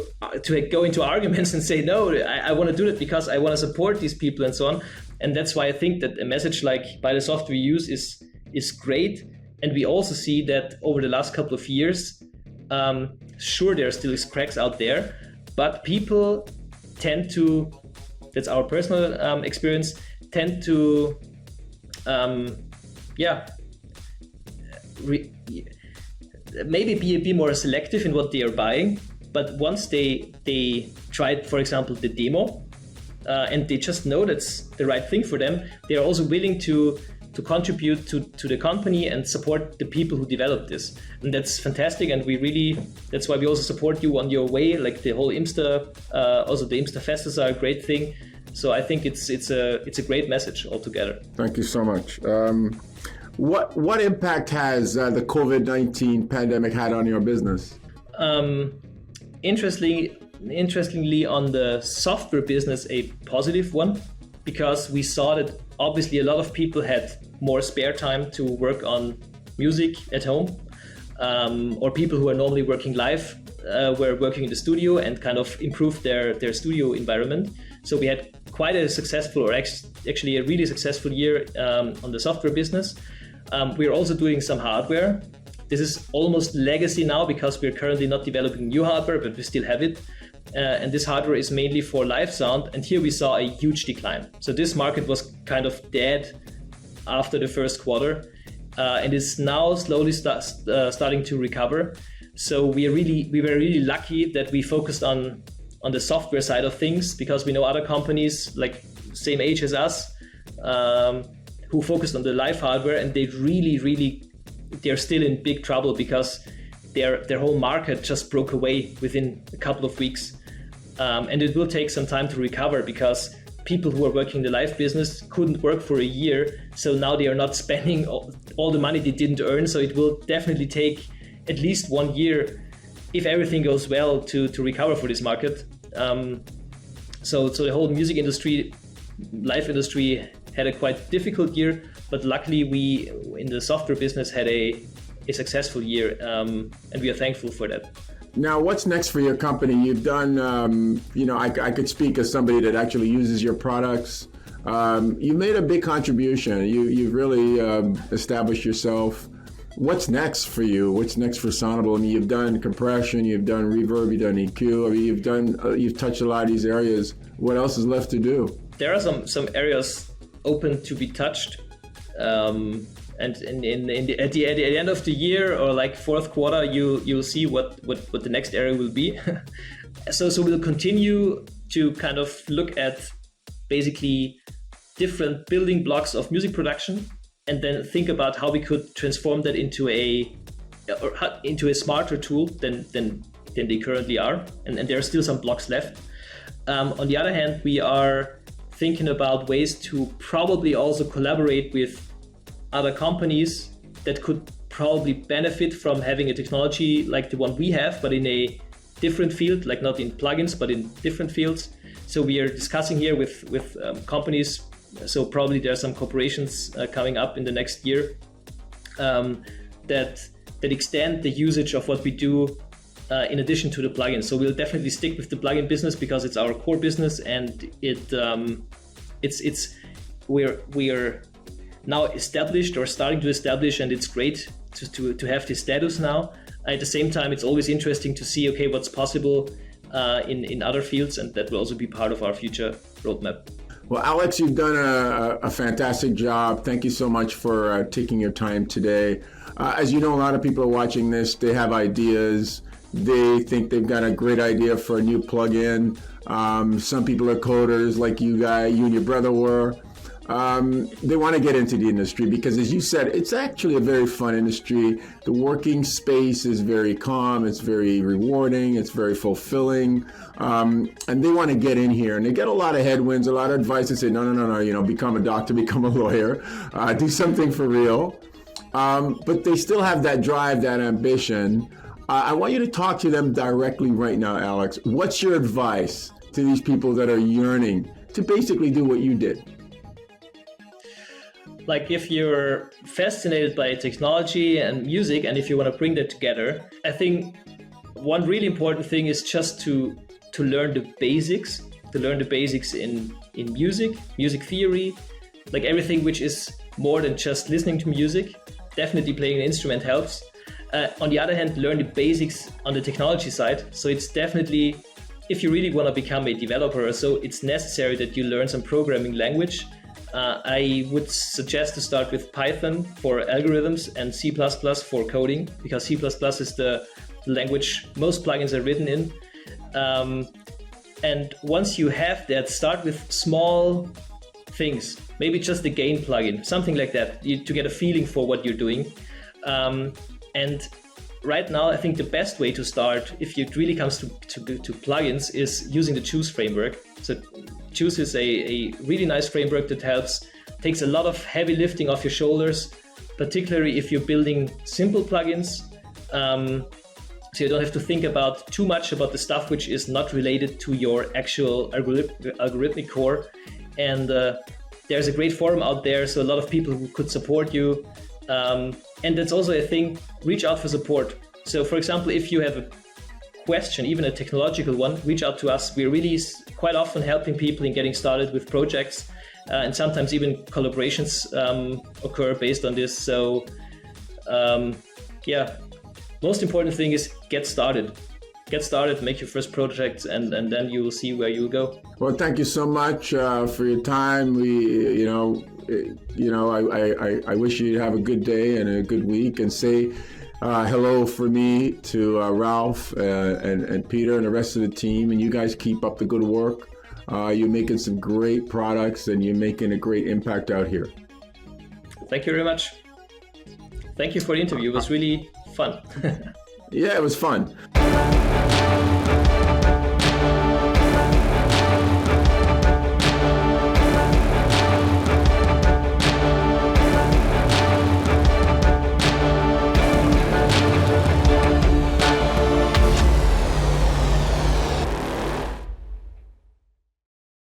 go into arguments and say, no, I want to do it because I want to support these people and so on. And that's why I think that a message like buy the software we use is great. And we also see that over the last couple of years, sure, there are still cracks out there, but people tend to, that's our personal experience, tend to, maybe be more selective in what they are buying. But once they tried, for example, the demo, and they just know that's the right thing for them, they are also willing to contribute to the company and support the people who developed this. And that's fantastic. And that's why we also support you on your way, like the whole IMSTA, also the IMSTA FESTAs are a great thing. So I think it's a great message altogether. Thank you so much. What impact has the COVID-19 pandemic had on your business? Interestingly, on the software business, a positive one, because we saw that obviously a lot of people had more spare time to work on music at home, or people who are normally working live were working in the studio and kind of improved their studio environment. So we had quite a successful, or actually a really successful year on the software business. We're also doing some hardware. This is almost legacy now because we're currently not developing new hardware, but we still have it. And this hardware is mainly for live sound. And here we saw a huge decline. So this market was kind of dead after the first quarter, and is now slowly starting to recover. So we were really lucky that we focused on the software side of things, because we know other companies like same age as us who focused on the live hardware, and they're still in big trouble because their whole market just broke away within a couple of weeks. And it will take some time to recover because people who are working in the live business couldn't work for a year. So now they are not spending all the money they didn't earn. So it will definitely take at least 1 year, if everything goes well, to recover for this market. So the whole music industry, live industry had a quite difficult year, but luckily we in the software business had a successful year, and we are thankful for that. Now, what's next for your company? You've done, I could speak as somebody that actually uses your products. You made a big contribution. You've really established yourself. What's next for you? What's next for Sonible? I mean, you've done compression, you've done reverb, you've done EQ. I mean, you've touched a lot of these areas. What else is left to do? There are some areas open to be touched. And at the end of the year, or like fourth quarter, you'll see what the next area will be. So we'll continue to kind of look at basically different building blocks of music production, and then think about how we could transform that into a smarter tool than they currently are. And there are still some blocks left. On the other hand, we are thinking about ways to probably also collaborate with other companies that could probably benefit from having a technology like the one we have, but in a different field, like not in plugins, but in different fields. So we are discussing here with companies. So probably there are some corporations coming up in the next year that extend the usage of what we do in addition to the plugins. So we'll definitely stick with the plugin business because it's our core business, and we're now established or starting to establish, and it's great to have this status now. At the same time, it's always interesting to see, okay, what's possible in other fields, and that will also be part of our future roadmap. Well, Alex, you've done a fantastic job. Thank you so much for taking your time today. As you know, a lot of people are watching this. They have ideas. They think they've got a great idea for a new plugin. Some people are coders like you and your brother were. They want to get into the industry because, as you said, it's actually a very fun industry. The working space is very calm, it's very rewarding, it's very fulfilling, and they want to get in here. And they get a lot of headwinds, a lot of advice to say, no, become a doctor, become a lawyer, do something for real. But they still have that drive, that ambition. I want you to talk to them directly right now, Alex. What's your advice to these people that are yearning to basically do what you did? Like, if you're fascinated by technology and music, and if you want to bring that together, I think one really important thing is just to learn the basics, in music theory, like everything which is more than just listening to music. Definitely playing an instrument helps. On the other hand, learn the basics on the technology side. So it's definitely, if you really want to become a developer or so, it's necessary that you learn some programming language. I would suggest to start with Python for algorithms and C++ for coding, because C++ is the language most plugins are written in. And once you have that, start with small things, maybe just the gain plugin, something like that, to get a feeling for what you're doing. And right now, I think the best way to start, if it really comes to plugins, is using the Choose framework. So Choose is a really nice framework that takes a lot of heavy lifting off your shoulders, particularly if you're building simple plugins. So you don't have to think about too much about the stuff which is not related to your actual algorithmic core. And there's a great forum out there, so a lot of people who could support you. And that's also a thing, reach out for support. So for example, if you have a question, even a technological one, reach out to us. We're really quite often helping people in getting started with projects, and sometimes even collaborations occur based on this. So most important thing is get started, make your first projects, and then you will see where you will go. Well, thank you so much for your time. I wish you have a good day and a good week, and say hello for me to Ralph and Peter and the rest of the team. And you guys keep up the good work. You're making some great products, and you're making a great impact out here. Thank you very much. Thank you for the interview. It was really fun. Yeah, it was fun.